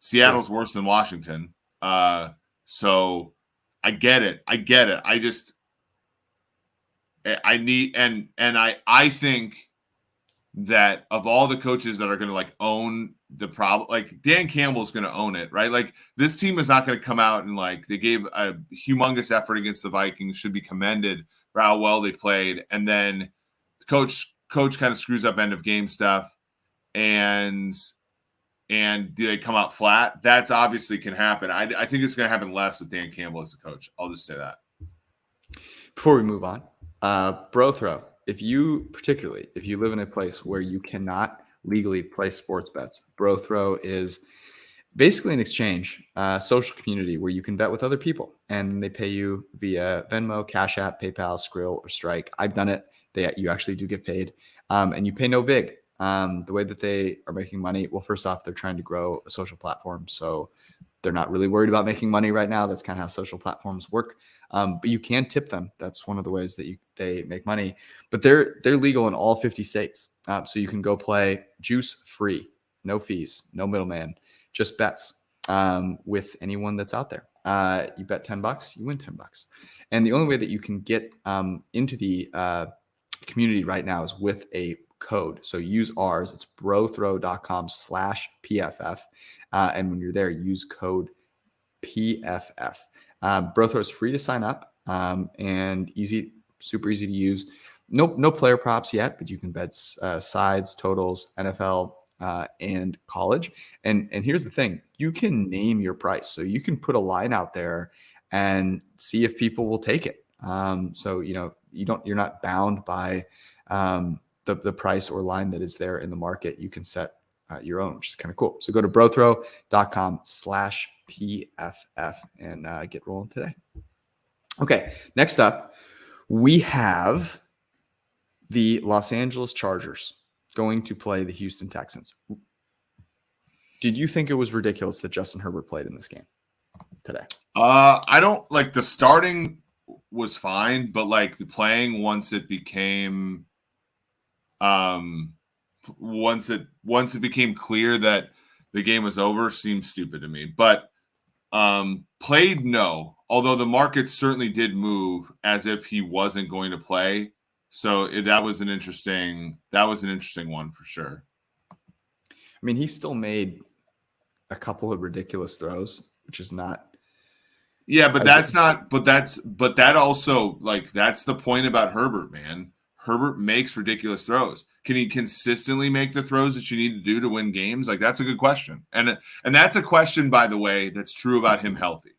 Seattle's worse than Washington, so I get it. I think that of all the coaches that are going to like own the problem, like Dan Campbell's going to own it, right? Like, this team is not going to come out and, like, they gave a humongous effort against the Vikings, should be commended for how well they played, and then the coach kind of screws up end of game stuff, and do they come out flat? That's obviously can happen. I think it's going to happen less with Dan Campbell as a coach. I'll just say that. Before we move on, Brothrow, if you live in a place where you cannot legally play sports bets, Brothrow is basically an exchange, social community where you can bet with other people, and they pay you via Venmo, Cash App, PayPal, Skrill, or Strike. I've done it. You actually do get paid, and you pay no vig. The way that they are making money, well, first off, they're trying to grow a social platform, so they're not really worried about making money right now. That's kind of how social platforms work. But you can tip them. That's one of the ways that they make money. But they're legal in all 50 states. So you can go play juice free, no fees, no middleman, just bets with anyone that's out there. You bet $10, you win $10. And the only way that you can get into the community right now is with a code. So use ours. It's brothrow.com/PFF. And when you're there, use code PFF. Brothrow is free to sign up and super easy to use. No player props yet, but you can bet sides, totals, NFL, and college. And here's the thing: you can name your price, so you can put a line out there and see if people will take it. So you're not bound by the price or line that is there in the market. You can set your own, which is kind of cool. So go to brothrow.com/PFF and get rolling today. Okay, next up, we have the Los Angeles Chargers going to play the Houston Texans. Did you think it was ridiculous that Justin Herbert played in this game today? I don't like the starting was fine, but like the playing once it became once it became clear that the game was over seemed stupid to me. But played, no. Although the market certainly did move as if he wasn't going to play. So that was an interesting one for sure. I mean, he still made a couple of ridiculous throws, which is not. Yeah, but that's that also, like, that's the point about Herbert, man. Herbert makes ridiculous throws. Can he consistently make the throws that you need to do to win games? Like, that's a good question. And that's a question, by the way, that's true about him healthy.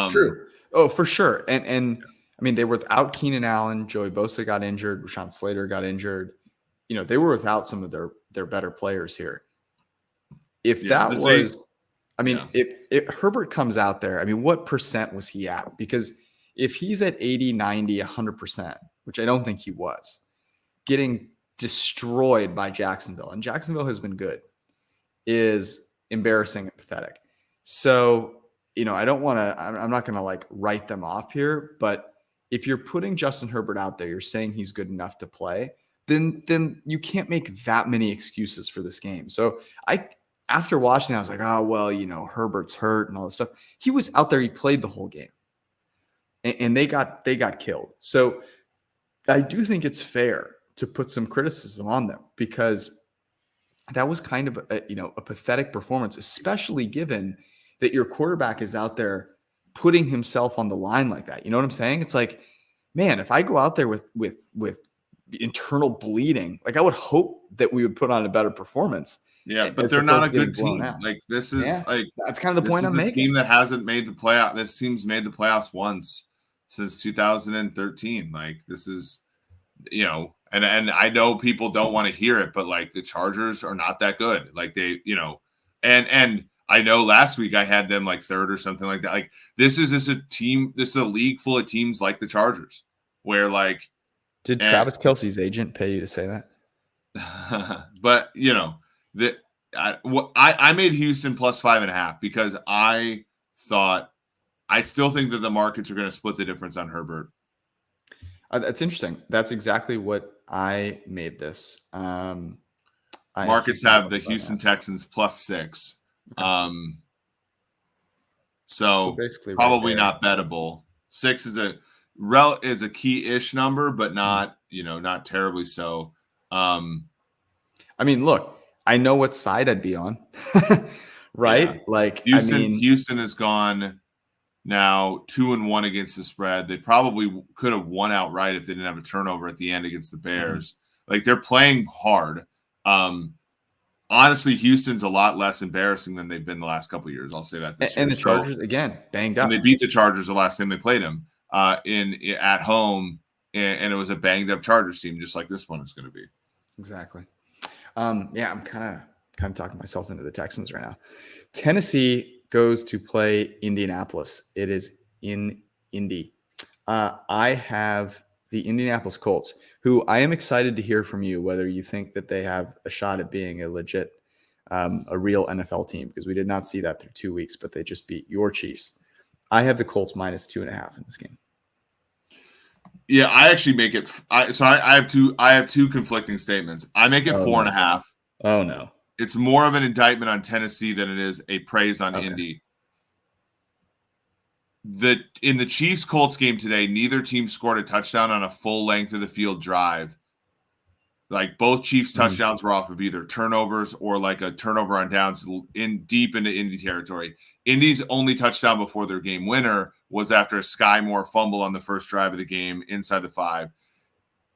True. Oh, for sure. And I mean, they were without Keenan Allen. Joey Bosa got injured. Rashawn Slater got injured. They were without some of their better players here. If Herbert comes out there, I mean, what percent was he at? Because if he's at 80, 90, 100%, which I don't think he was, getting destroyed by Jacksonville, and Jacksonville has been good, is embarrassing and pathetic. So, I'm not going to like write them off here, but if you're putting Justin Herbert out there, you're saying he's good enough to play, then you can't make that many excuses for this game. So after watching, I was like, oh, well, Herbert's hurt and all this stuff. He was out there. He played the whole game, and they got killed. So I do think it's fair to put some criticism on them, because that was kind of a pathetic performance, especially given that your quarterback is out there putting himself on the line like that. You know what I'm saying? It's like, man, if I go out there with internal bleeding, like I would hope that we would put on a better performance. Yeah, but they're not a good team. Out. Like this is that's kind of the point I'm making. Team that hasn't made the playoff. This team's made the playoffs once since 2013. Like this is, and I know people don't want to hear it, but like the Chargers are not that good. Like they, and I know last week I had them like third or something like that. Like this is a team. This is a league full of teams like the Chargers, where like. Did Travis Kelce's agent pay you to say that? But I made Houston plus 5.5 because I still think that the markets are going to split the difference on Herbert. That's interesting. That's exactly what I made this. Markets have the Houston Texans plus 6. Okay. So basically probably not bettable. 6 is a key-ish number, but not, not terribly so. I mean, look, I know what side I'd be on, right? Yeah. Like Houston has gone now 2-1 against the spread. They probably could have won outright if they didn't have a turnover at the end against the Bears. Mm-hmm. Like they're playing hard. Honestly, Houston's a lot less embarrassing than they've been the last couple of years. I'll say that. And the Chargers again banged up. And they beat the Chargers the last time they played them at home, and it was a banged up Chargers team, just like this one is going to be. Exactly. I'm kind of talking myself into the Texans right now. Tennessee goes to play Indianapolis. It is in Indy. I have the Indianapolis Colts, who I am excited to hear from you whether you think that they have a shot at being a legit, a real NFL team, because we did not see that through 2 weeks, but they just beat your Chiefs. I have the Colts minus 2.5 in this game. Yeah, I actually make it. I have two conflicting statements. I make it 4.5. Oh no, it's more of an indictment on Tennessee than it is a praise on Indy. In the Chiefs Colts game today, neither team scored a touchdown on a full length of the field drive. Like both Chiefs touchdowns were off of either turnovers or like a turnover on downs deep into Indy territory. Indy's only touchdown before their game winner was after a Sky Moore fumble on the first drive of the game inside the 5.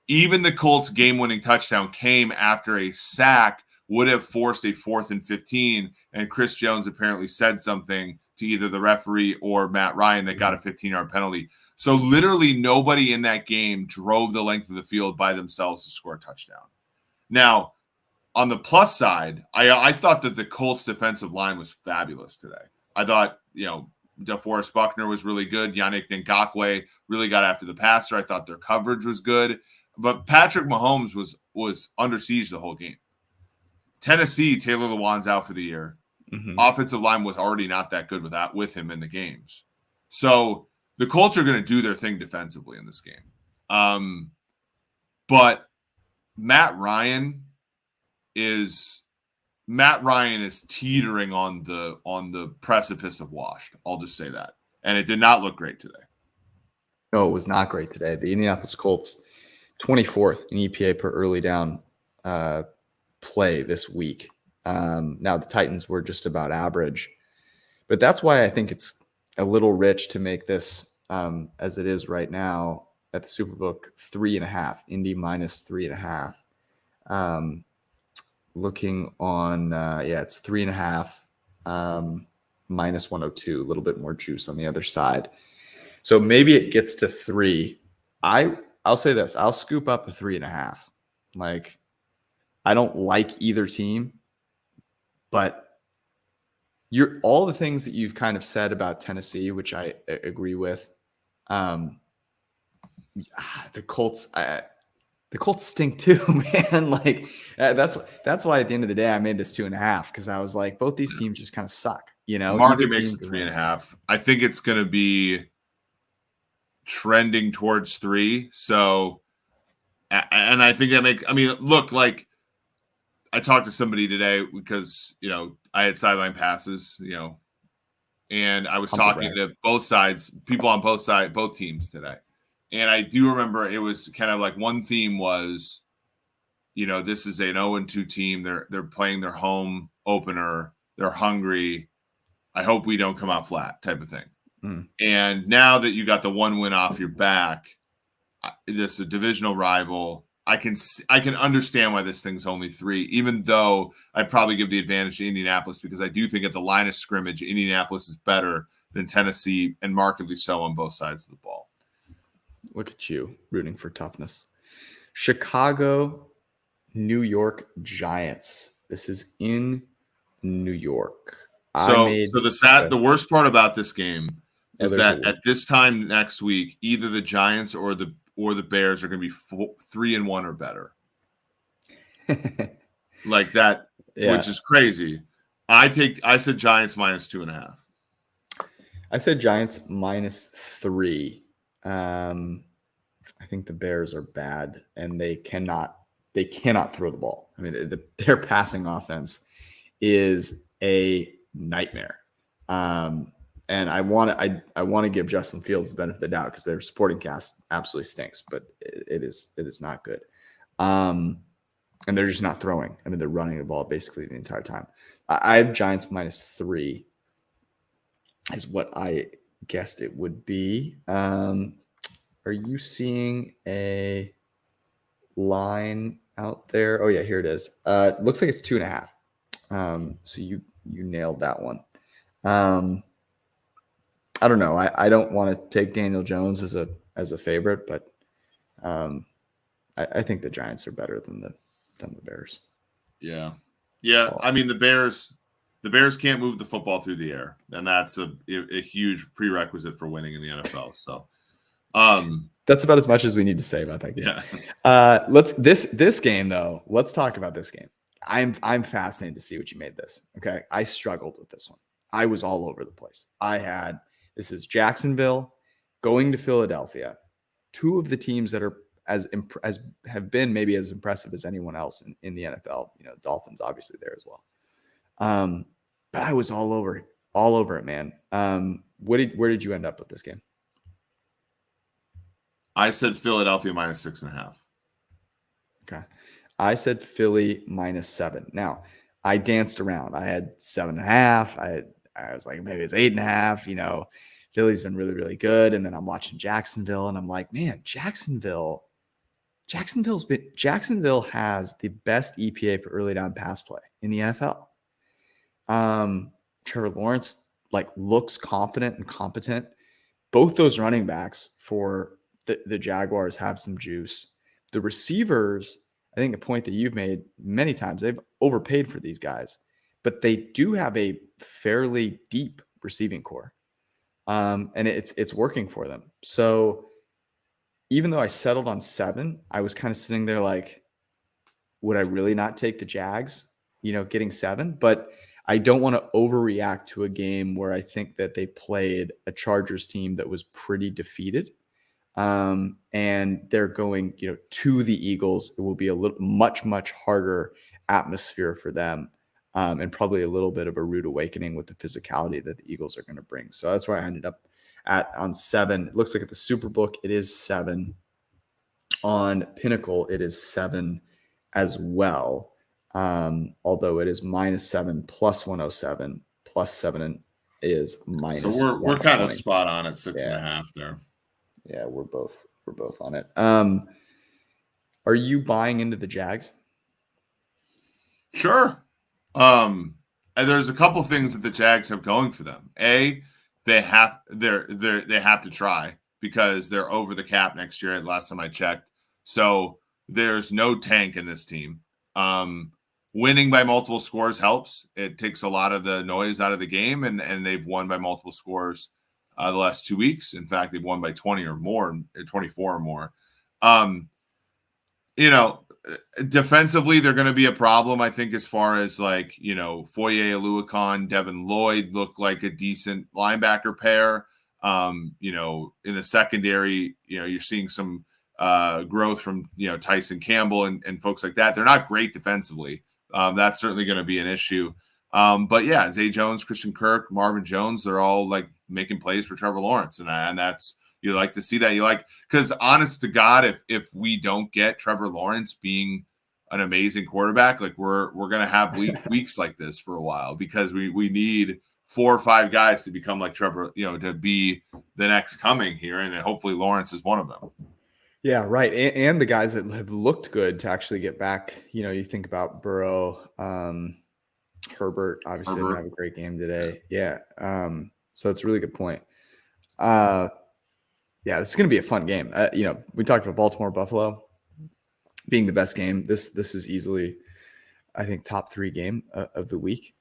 Even the Colts game-winning touchdown came after a sack would have forced a 4th and 15, and Chris Jones apparently said something to either the referee or Matt Ryan that got a 15-yard penalty. So literally nobody in that game drove the length of the field by themselves to score a touchdown. Now, on the plus side, I thought that the Colts defensive line was fabulous today. I thought, DeForest Buckner was really good. Yannick Ngakoue really got after the passer. I thought their coverage was good. But Patrick Mahomes was under siege the whole game. Tennessee, Taylor Lewan's out for the year. Mm-hmm. Offensive line was already not that good with him in the games. So the Colts are going to do their thing defensively in this game. But Matt Ryan is teetering on the precipice of washed. I'll just say that. And it did not look great today. No, it was not great today. The Indianapolis Colts, 24th in EPA per early down play this week. Now the Titans were just about average, but that's why I think it's a little rich to make this as it is right now at the Superbook 3.5, Indy minus 3.5. Looking on, it's 3.5 minus 102, a little bit more juice on the other side. So maybe it gets to 3. I'll say this, I'll scoop up a 3.5. Like, I don't like either team, but all the things that you've kind of said about Tennessee, which I agree with. The Colts stink too, man. Like that's why at the end of the day I made this 2.5, because I was like, both these teams just kind of suck. Market makes it 3.5. I think it's going to be trending towards 3. So, and I think look, like I talked to somebody today because I had sideline passes, and I was talking to both sides, people on both teams today. And I do remember it was kind of like one theme was, this is an 0-2 team. They're playing their home opener. They're hungry. I hope we don't come out flat type of thing. And now that you got the one win off your back, this is a divisional rival. I can understand why this thing's only 3, even though I'd probably give the advantage to Indianapolis because I do think at the line of scrimmage, Indianapolis is better than Tennessee and markedly so on both sides of the ball. Look at you rooting for toughness. Chicago, New York Giants. This is in New York. So the worst part about this game is that at this time next week, either the Giants or the Bears are going to be 3-1 or better. Like that, which is crazy. I said Giants -2.5. I said Giants -3. I think the Bears are bad and they cannot throw the ball. I mean, their passing offense is a nightmare. And I want to give Justin Fields the benefit of the doubt because their supporting cast absolutely stinks, but it is not good. And they're just not throwing. I mean, they're running the ball basically the entire time. I have Giants -3 is what I guessed it would be. Are you seeing a line out there? Oh yeah, here it is. It looks like it's 2.5. So you nailed that one. I don't know. I don't want to take Daniel Jones as a favorite, but I think the Giants are better than the Bears. Yeah. I mean, the Bears can't move the football through the air, and that's a huge prerequisite for winning in the NFL. So that's about as much as we need to say about that game. Yeah. This game though. Let's talk about this game. I'm fascinated to see what you made this. Okay, I struggled with this one. I was all over the place. This is Jacksonville going to Philadelphia, two of the teams that are as have been maybe as impressive as anyone else in the NFL. You know, Dolphins obviously there as well. But I was all over it, man. Where did you end up with this game? I said Philadelphia -6.5. Okay. I said Philly -7. Now, I danced around. I had 7.5. I was like, maybe it's 8.5. You know, Philly's been really, really good. And then I'm watching Jacksonville and I'm like, man, Jacksonville has the best EPA per early down pass play in the NFL. Trevor Lawrence looks confident and competent. Both those running backs for the Jaguars have some juice. The receivers, I think a point that you've made many times, they've overpaid for these guys, but they do have a fairly deep receiving core. And it's working for them. So even though I settled on 7, I was kind of sitting there like, would I really not take the Jags, getting 7? But I don't want to overreact to a game where I think that they played a Chargers team that was pretty defeated. And they're going, to the Eagles. It will be a much, much harder atmosphere for them. And probably a little bit of a rude awakening with the physicality that the Eagles are going to bring. So that's where I ended up on 7. It looks like at the Superbook, it is 7. On Pinnacle, it is 7 as well. Although it is -7 plus 107 plus 7 is minus. So we're kind of spot on at 6.5 there. Yeah, we're both on it. Are you buying into the Jags? Sure. And there's a couple things that the Jags have going for them. A, they have to try because they're over the cap next year. Last time I checked, so there's no tank in this team. Winning by multiple scores helps. It takes a lot of the noise out of the game, and they've won by multiple scores the last 2 weeks. In fact, they've won by 20 or more, 24 or more. Defensively, they're going to be a problem, I think, as far as Foye Oluokun, Devin Lloyd look like a decent linebacker pair. In the secondary, you're seeing some growth from, Tyson Campbell and folks like that. They're not great defensively. That's certainly going to be an issue. But yeah, Zay Jones, Christian Kirk, Marvin Jones, they're all making plays for Trevor Lawrence. And that's, you like to see that. Because honest to God, if we don't get Trevor Lawrence being an amazing quarterback, we're going to have weeks like this for a while because we need 4 or 5 guys to become like Trevor, to be the next coming here. And hopefully Lawrence is one of them. Yeah, right. And the guys that have looked good to actually get back, you think about Burrow, Herbert obviously didn't have a great game today. Yeah. So it's a really good point. Yeah, this is going to be a fun game. We talked about Baltimore, Buffalo being the best game. This is easily, I think, top 3 game of the week.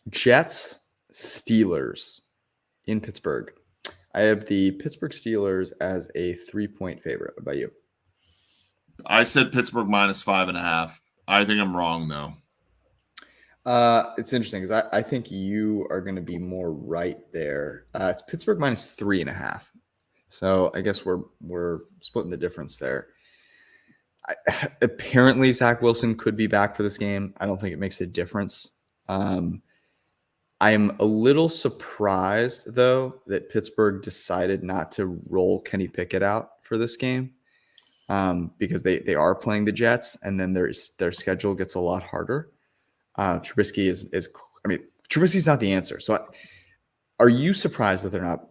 Jets, Steelers in Pittsburgh. I have the Pittsburgh Steelers as a 3-point favorite. What about you? I said Pittsburgh -5.5. I think I'm wrong, though. It's interesting because I think you are going to be more right there. It's Pittsburgh -3.5. So I guess we're splitting the difference there. Apparently, Zach Wilson could be back for this game. I don't think it makes a difference. I'm a little surprised, though, that Pittsburgh decided not to roll Kenny Pickett out for this game because they are playing the Jets, and then their schedule gets a lot harder. Trubisky Trubisky's not the answer. So are you surprised that they're not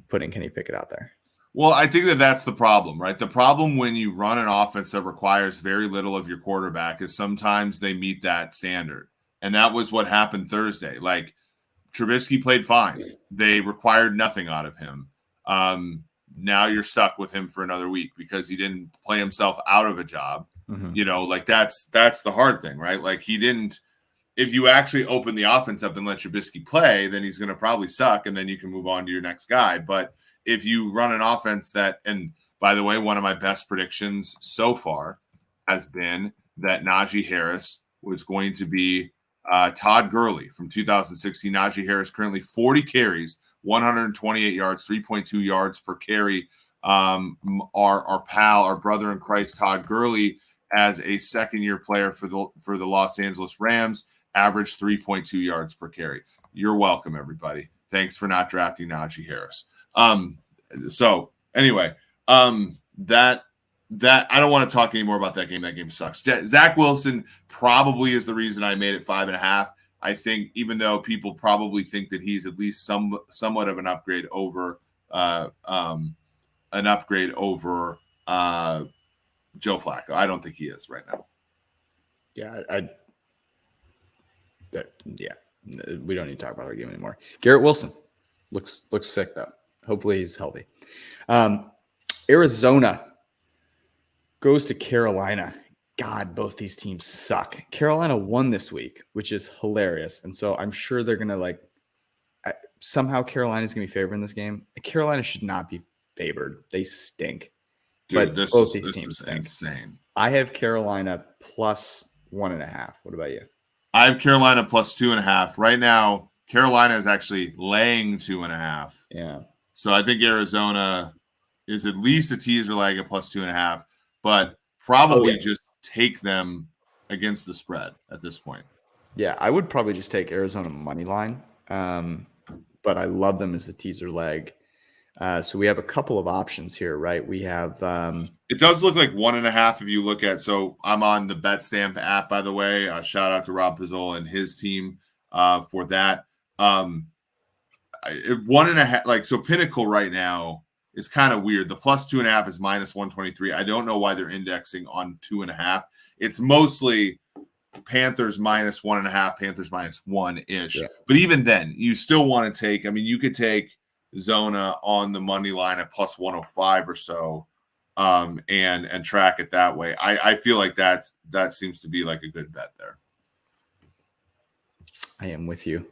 putting Kenny Pickett out there? Well, I think that's the problem, right? The problem when you run an offense that requires very little of your quarterback is sometimes they meet that standard. And that was what happened Thursday. Like, Trubisky played fine. They required nothing out of him. Now you're stuck with him for another week because he didn't play himself out of a job. Mm-hmm. That's the hard thing, right? Like, he didn't. If you actually open the offense up and let Trubisky play, then he's going to probably suck, and then you can move on to your next guy. But if you run an offense and by the way, one of my best predictions so far has been that Najee Harris was going to be Todd Gurley from 2016. Najee Harris currently 40 carries, 128 yards, 3.2 yards per carry. Our brother in Christ, Todd Gurley, as a second-year player for the Los Angeles Rams, averaged 3.2 yards per carry. You're welcome, everybody. Thanks for not drafting Najee Harris. So anyway, that I don't want to talk anymore about that game. That game sucks. Zach Wilson probably is the reason I made it 5.5. I think even though people probably think that he's at least somewhat of an upgrade over Joe Flacco. I don't think he is right now. Yeah, we don't need to talk about that game anymore. Garrett Wilson looks sick though. Hopefully he's healthy. Arizona goes to Carolina. God, both these teams suck. Carolina won this week, which is hilarious. And so I'm sure they're going to somehow Carolina's going to be favored in this game. Carolina should not be favored. They stink. Dude, but both these teams stink. Insane. I have Carolina +1.5. What about you? I have Carolina +2.5. Right now, Carolina is actually laying 2.5. Yeah. So I think Arizona is at least a teaser leg at +2.5, but probably just take them against the spread at this point. Yeah, I would probably just take Arizona money line, but I love them as the teaser leg. So we have a couple of options here, right? We have it does look like 1.5 if you look at. So I'm on the BetStamp app, by the way. Shout out to Rob Pizzola and his team for that. 1.5, so Pinnacle right now is kind of weird. The +2.5 is -123. I don't know why they're indexing on 2.5. It's mostly Panthers -1.5, Panthers -1 ish. Yeah. But even then, you still want to take. I mean, you could take Zona on the money line at +105 or so, and track it that way. I feel like that seems to be like a good bet there. I am with you.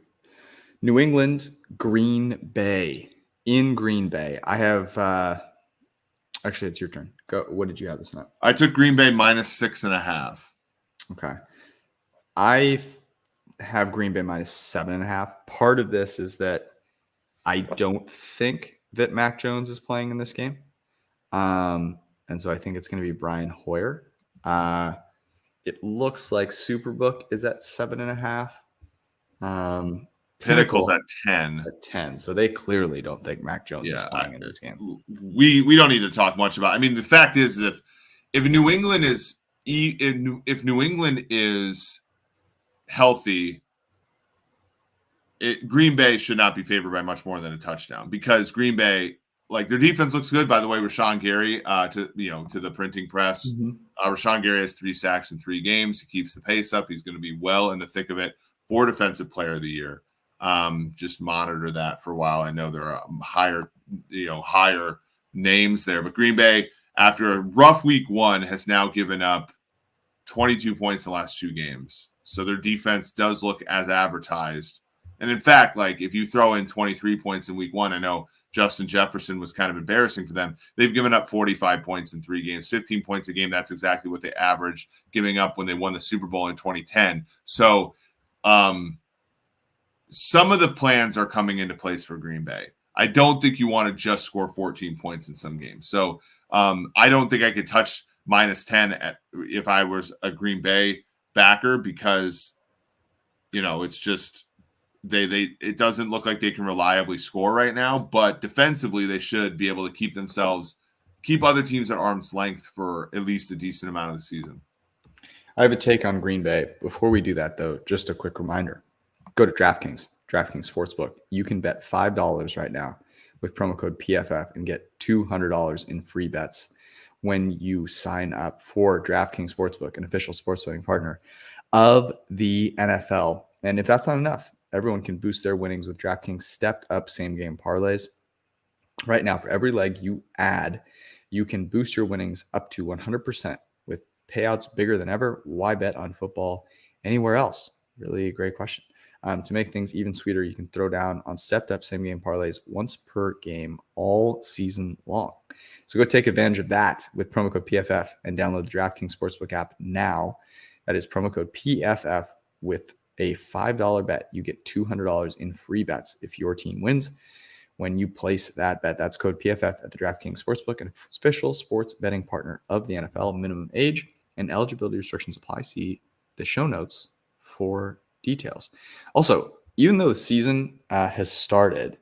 New England, Green Bay. In Green Bay, I have actually it's your turn. Go. What did you have this night? I took Green Bay -6.5. Okay. I have Green Bay -7.5. Part of this is that I don't think that Mac Jones is playing in this game. And so I think it's going to be Brian Hoyer. It looks like Superbook is at 7.5. Pinnacle's at 10. At 10. So they clearly don't think Mac Jones is playing in this game. We don't need to talk much about it. I mean, the fact is if New England is if New England is healthy, Green Bay should not be favored by much more than a touchdown because Green Bay, like their defense looks good. By the way, Rashawn Gary, to the printing press, Rashawn Gary has 3 sacks in 3 games. He keeps the pace up. He's going to be well in the thick of it for Defensive Player of the Year. Just monitor that for a while. I know there are higher names there, but Green Bay, after a rough week 1, has now given up 22 points in the last 2 games. So their defense does look as advertised. And in fact, like if you throw in 23 points in week 1, I know Justin Jefferson was kind of embarrassing for them. They've given up 45 points in 3 games, 15 points a game. That's exactly what they averaged giving up when they won the Super Bowl in 2010. So some of the plans are coming into place for Green Bay. I don't think you want to just score 14 points in some games. So I don't think I could touch -10 if I was a Green Bay backer because, it's just it doesn't look like they can reliably score right now. But defensively, they should be able to keep other teams at arm's length for at least a decent amount of the season. I have a take on Green Bay. Before we do that, though, just a quick reminder. Go to DraftKings Sportsbook. You can bet $5 right now with promo code PFF and get $200 in free bets when you sign up for DraftKings Sportsbook, an official sports betting partner of the NFL. And if that's not enough, everyone can boost their winnings with DraftKings stepped up same game parlays. Right now, for every leg you add, you can boost your winnings up to 100% with payouts bigger than ever. Why bet on football anywhere else? Really a great question. To make things even sweeter, you can throw down on stepped up same game parlays once per game all season long. So go take advantage of that with promo code PFF and download the DraftKings Sportsbook app now. That is promo code PFF with a $5 bet. You get $200 in free bets if your team wins. When you place that bet, that's code PFF at the DraftKings Sportsbook, an official sports betting partner of the NFL. Minimum age and eligibility restrictions apply. See the show notes for details. Also, even though the season has started,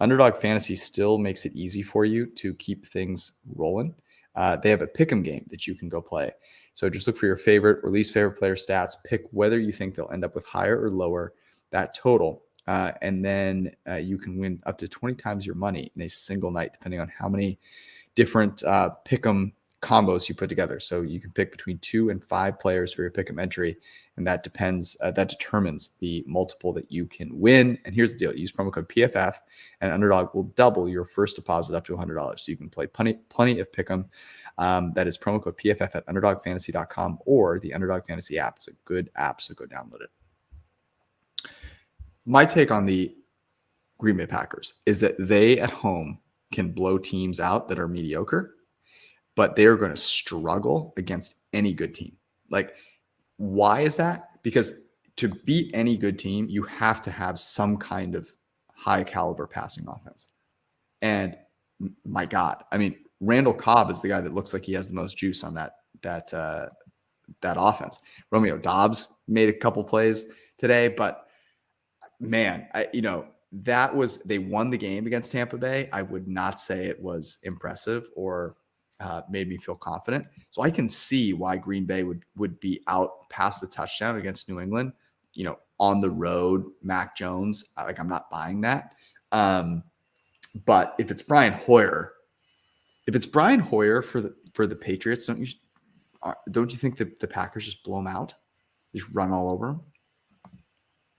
Underdog Fantasy still makes it easy for you to keep things rolling. They have a pick'em game that you can go play. So just look for your favorite or least favorite player stats, pick whether you think they'll end up with higher or lower that total. And then you can win up to 20 times your money in a single night, depending on how many different pick'em combos you put together. So you can pick between 2 and 5 players for your pick'em entry, and that determines the multiple that you can win. And here's the deal: use promo code PFF, and Underdog will double your first deposit up to $100. So you can play plenty of pick'em. That is promo code PFF at UnderdogFantasy.com or the Underdog Fantasy app. It's a good app, so go download it. My take on the Green Bay Packers is that they at home can blow teams out that are mediocre, but they're going to struggle against any good team. Like, why is that? Because to beat any good team, you have to have some kind of high caliber passing offense. And my God, I mean, Randall Cobb is the guy that looks like he has the most juice on that offense. Romeo Doubs made a couple plays today, but man, they won the game against Tampa Bay. I would not say it was impressive or made me feel confident. So I can see why Green Bay would be out past the touchdown against New England, on the road, Mac Jones. I'm not buying that. But if it's Brian Hoyer for the Patriots, don't you think that the Packers just blow them out? Just run all over them?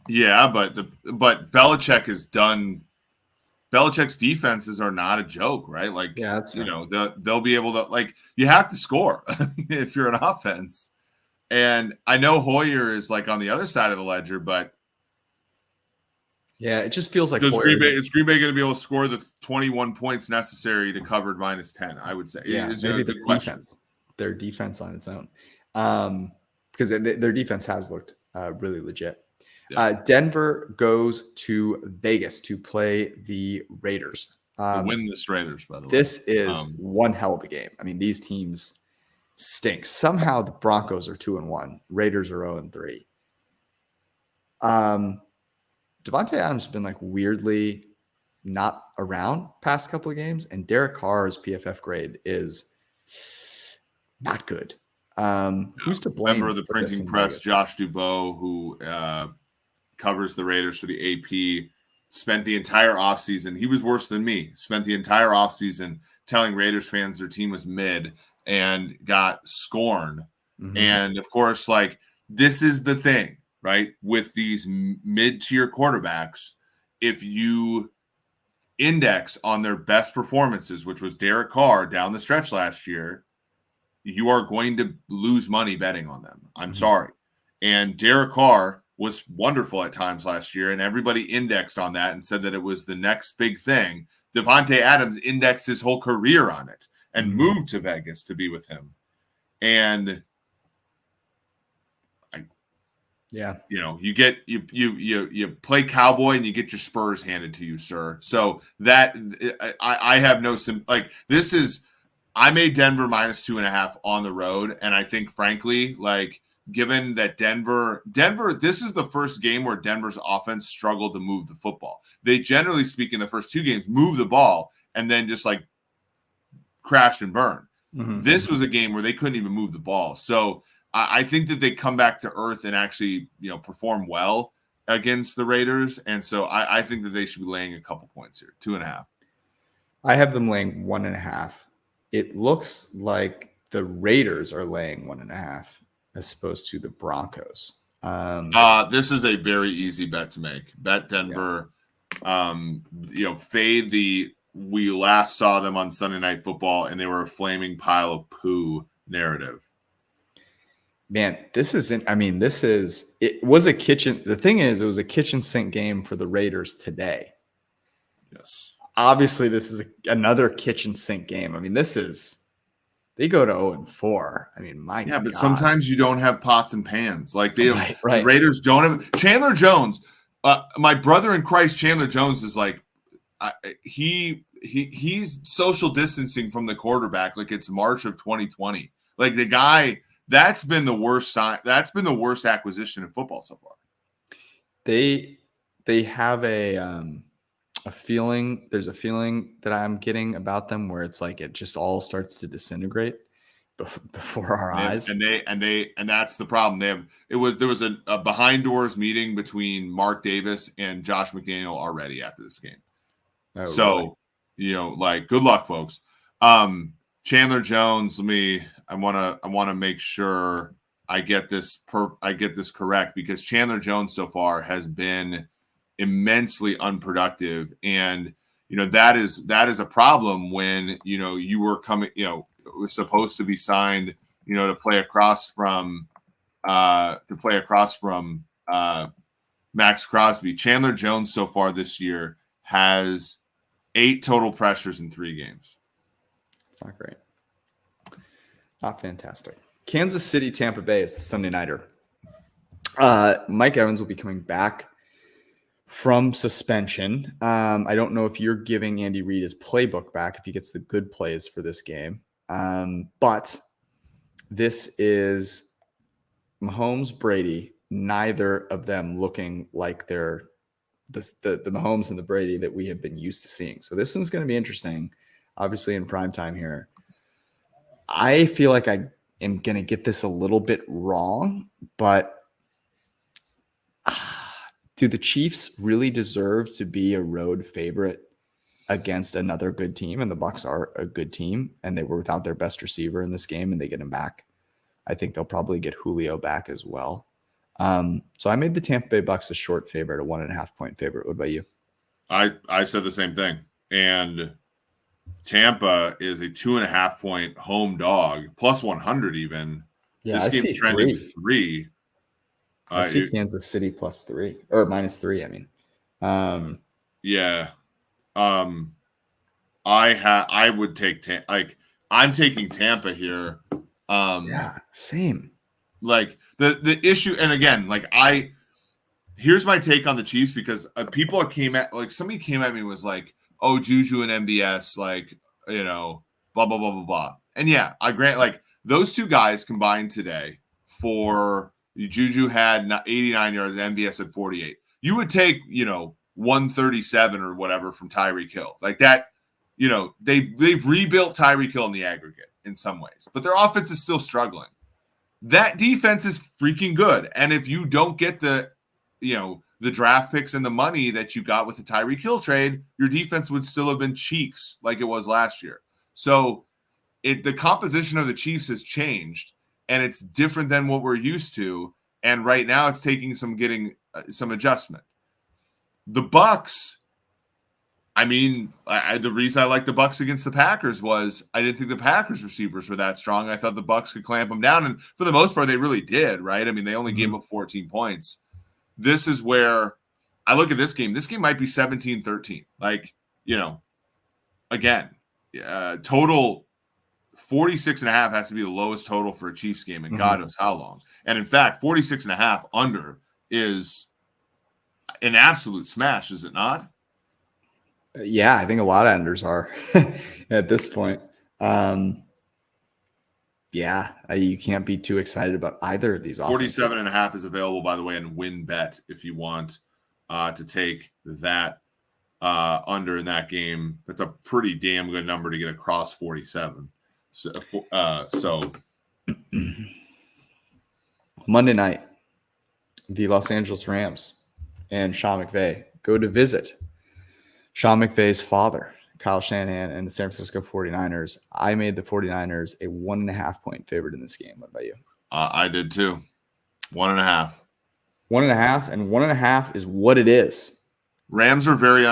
Yeah, but Belichick is done. Belichick's defenses are not a joke, right? Like, yeah, that's right. They'll be able to, you have to score if you're an offense. And I know Hoyer is on the other side of the ledger, but yeah, it just feels like is Green Bay going to be able to score the 21 points necessary to cover -10? I would say, yeah, maybe the defense, their defense on its own, because their defense has looked really legit. Yeah. Denver goes to Vegas to play the Raiders. Win this Raiders, by the way. This is one hell of a game. I mean, these teams stink. Somehow the Broncos are 2-1. Raiders are 0-3. Devontae Adams has been weirdly not around past couple of games, and Derek Carr's PFF grade is not good. Who's to blame? Member of the printing press, Josh Dubois, who covers the Raiders for the AP, spent the entire offseason. He was worse than me. Spent the entire offseason telling Raiders fans their team was mid and got scorned. Mm-hmm. And of course, like, this is the thing, right? With these mid-tier quarterbacks, if you index on their best performances, which was Derek Carr down the stretch last year, you are going to lose money betting on them. I'm sorry. And Derek Carr was wonderful at times last year, and everybody indexed on that and said that it was the next big thing. Devontae Adams indexed his whole career on it and moved to Vegas to be with him. And you play cowboy and you get your Spurs handed to you, sir. So that I have no this is, I made Denver -2.5 on the road, and I think frankly, like, given that Denver, this is the first game where Denver's offense struggled to move the football. They generally speak in the first two games move the ball and then just like crashed and burned. Mm-hmm. This was a game where they couldn't even move the ball. So I think that they come back to earth and actually, perform well against the Raiders. And so I think that they should be laying a couple points here, 2.5. I have them laying 1.5. It looks like the Raiders are laying 1.5 as opposed to the Broncos. This is a very easy bet to make. Bet Denver, fade we last saw them on Sunday Night Football and they were a flaming pile of poo narrative. Man, it was a kitchen. The thing is, it was a kitchen sink game for the Raiders today. Yes. Obviously, this is another kitchen sink game. I mean, they go to 0-4. I mean, my God. But sometimes you don't have pots and pans. Like the right. Raiders don't have Chandler Jones. My brother in Christ, Chandler Jones, is like, he's social distancing from the quarterback like it's March of 2020. Like the guy. That's been the worst sign. That's been the worst acquisition in football so far. They have a feeling. There's a feeling that I'm getting about them where it's like it just all starts to disintegrate before our eyes. And that's the problem. There was a behind doors meeting between Mark Davis and Josh McDaniel already after this game. Oh, so really? Good luck, folks. Chandler Jones. I want to make sure I get this correct, because Chandler Jones so far has been immensely unproductive, and that is a problem when you were coming, was supposed to be signed to play across from Max Crosby. Chandler Jones so far this year has 8 total pressures in 3 games. It's not great. Not fantastic. Kansas City, Tampa Bay is the Sunday nighter. Mike Evans will be coming back from suspension. I don't know if you're giving Andy Reid his playbook back if he gets the good plays for this game. But this is Mahomes, Brady, neither of them looking like they're the Mahomes and the Brady that we have been used to seeing. So this one's going to be interesting, obviously in prime time here. I feel like I am going to get this a little bit wrong, but do the Chiefs really deserve to be a road favorite against another good team? And the Bucs are a good team, and they were without their best receiver in this game, and they get him back. I think they'll probably get Julio back as well. So I made the Tampa Bay Bucs a short favorite, a 1.5-point favorite. What about you? I said the same thing. And Tampa is a 2.5-point home dog, plus 100 even. Yeah, this game's trending 3. I see Kansas City plus 3 or -3. I mean, I would take I'm taking Tampa here. Same. Like the issue, and again, here's my take on the Chiefs, because somebody came at me and was like, oh, Juju and MBS, blah, blah, blah, blah, blah. And yeah, I grant, those two guys combined today for Juju had 89 yards, MBS had 48. You would take, 137 or whatever from Tyreek Hill. Like that, they've rebuilt Tyreek Hill in the aggregate in some ways, but their offense is still struggling. That defense is freaking good. And if you don't get the the draft picks and the money that you got with the Tyreek Hill trade, your defense would still have been cheeks like it was last year. So the composition of the Chiefs has changed, and it's different than what we're used to. And right now it's taking getting some adjustment. The Bucs, I mean, the reason I like the Bucs against the Packers was I didn't think the Packers receivers were that strong. I thought the Bucs could clamp them down, and for the most part, they really did, right? I mean, they only gave up 14 points. This is where I look at this game. This game might be 17-13. Like, again, total 46.5 has to be the lowest total for a Chiefs game, and God knows how long. And in fact, 46.5 under is an absolute smash, is it not? Yeah, I think a lot of unders are at this point. Yeah, you can't be too excited about either of these offenses. 47.5 is available, by the way, in WinBet if you want to take that under in that game. That's a pretty damn good number to get across 47. So Monday night, the Los Angeles Rams and Sean McVay go to visit Sean McVay's father, Kyle Shanahan, and the San Francisco 49ers. I made the 49ers a 1.5 point favorite in this game. What about you? I did too. 1.5. 1.5, and 1.5 is what it is. Rams are very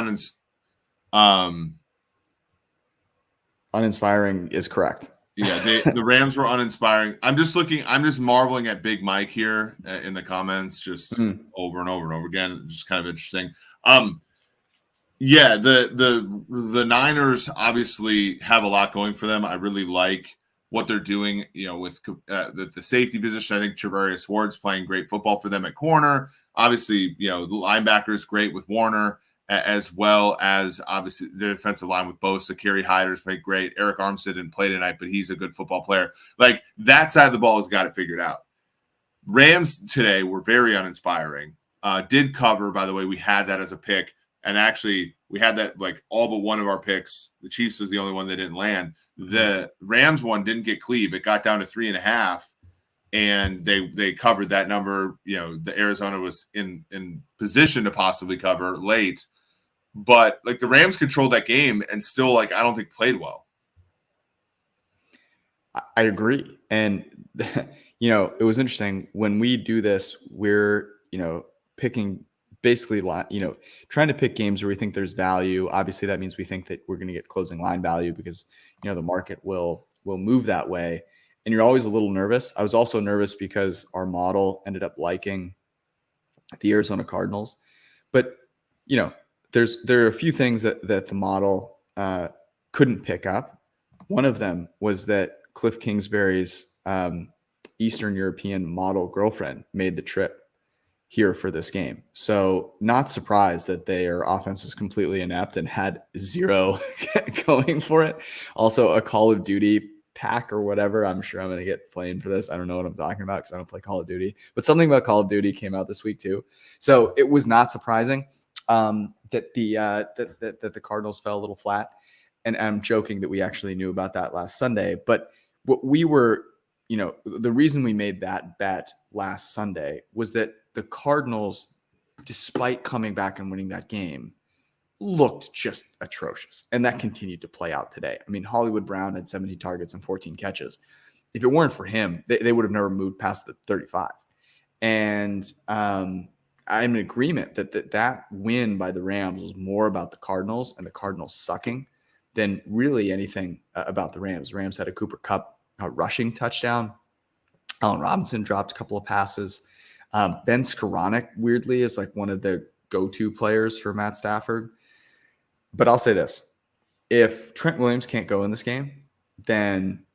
uninspiring is correct. Yeah, the Rams were uninspiring. I'm just marveling at Big Mike here in the comments, just over and over and over again. Just kind of interesting. Yeah, the Niners obviously have a lot going for them. I really like what they're doing, with the safety position. I think Charvarius Ward's playing great football for them at corner. Obviously, the linebacker is great with Warner, as well as obviously the defensive line with Bosa. Kerry Hyder's played great. Eric Armstead didn't play tonight, but he's a good football player. Like, that side of the ball has got it figured out. Rams today were very uninspiring. Did cover, by the way. We had that as a pick. And actually, we had that like all but one of our picks. The Chiefs was the only one that didn't land. The Rams one didn't get cleave. It got down to 3.5, and they covered that number. The Arizona was in position to possibly cover late, but like the Rams controlled that game and still I don't think played well. I agree, and it was interesting when we do this. We're picking. Basically, trying to pick games where we think there's value. Obviously, that means we think that we're going to get closing line value because, the market will move that way. And you're always a little nervous. I was also nervous because our model ended up liking the Arizona Cardinals. But, there are a few things that the model couldn't pick up. One of them was that Cliff Kingsbury's Eastern European model girlfriend made the trip here for this game. So not surprised that their offense was completely inept and had zero going for it. Also a Call of Duty pack or whatever. I'm sure I'm going to get flamed for this. I don't know what I'm talking about because I don't play Call of Duty, but something about Call of Duty came out this week too. So it was not surprising that the Cardinals fell a little flat. And I'm joking that we actually knew about that last Sunday, but what we were, the reason we made that bet last Sunday was that the Cardinals, despite coming back and winning that game, looked just atrocious. And that continued to play out today. I mean, Hollywood Brown had 70 targets and 14 catches. If it weren't for him, they would have never moved past the 35. And I'm in agreement that win by the Rams was more about the Cardinals and the Cardinals sucking than really anything about the Rams. Rams had a Cooper Kupp rushing touchdown. Allen Robinson dropped a couple of passes. Ben Skoranek, weirdly, is like one of the go-to players for Matt Stafford. But I'll say this. If Trent Williams can't go in this game, then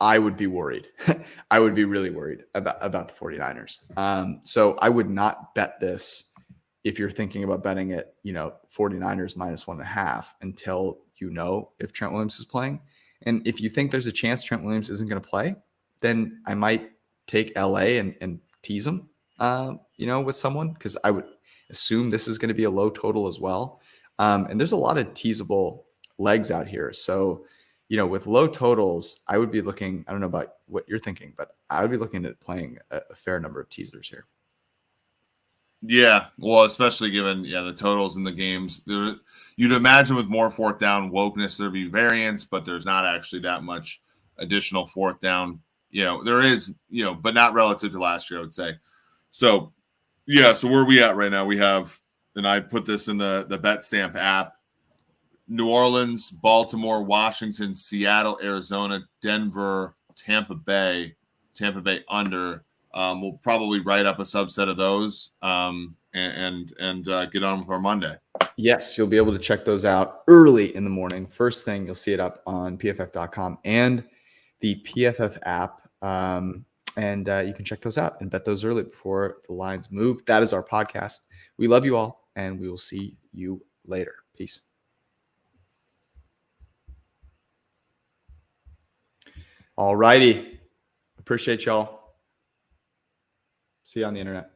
I would be worried. I would be really worried about the 49ers. So I would not bet this if you're thinking about betting it, 49ers minus 1.5 until if Trent Williams is playing. And if you think there's a chance Trent Williams isn't going to play, then I might take LA and tease them, with someone, because I would assume this is going to be a low total as well. And there's a lot of teasable legs out here. So, with low totals, I would be looking, I don't know about what you're thinking, but I would be looking at playing a fair number of teasers here. Yeah, well, especially given the totals in the games. You'd imagine with more fourth down wokeness there'd be variance, but there's not actually that much additional fourth down. There is, but not relative to last year, I would say. So so where are we at right now? We have, and I put this in the Bet Stamp app: New Orleans, Baltimore, Washington, Seattle, Arizona, Denver, Tampa Bay under. We'll probably write up a subset of those and get on with our Monday. Yes, you'll be able to check those out early in the morning. First thing, you'll see it up on pff.com and the PFF app. And you can check those out and bet those early before the lines move. That is our podcast. We love you all, and we will see you later. Peace. All righty. Appreciate y'all. See you on the internet.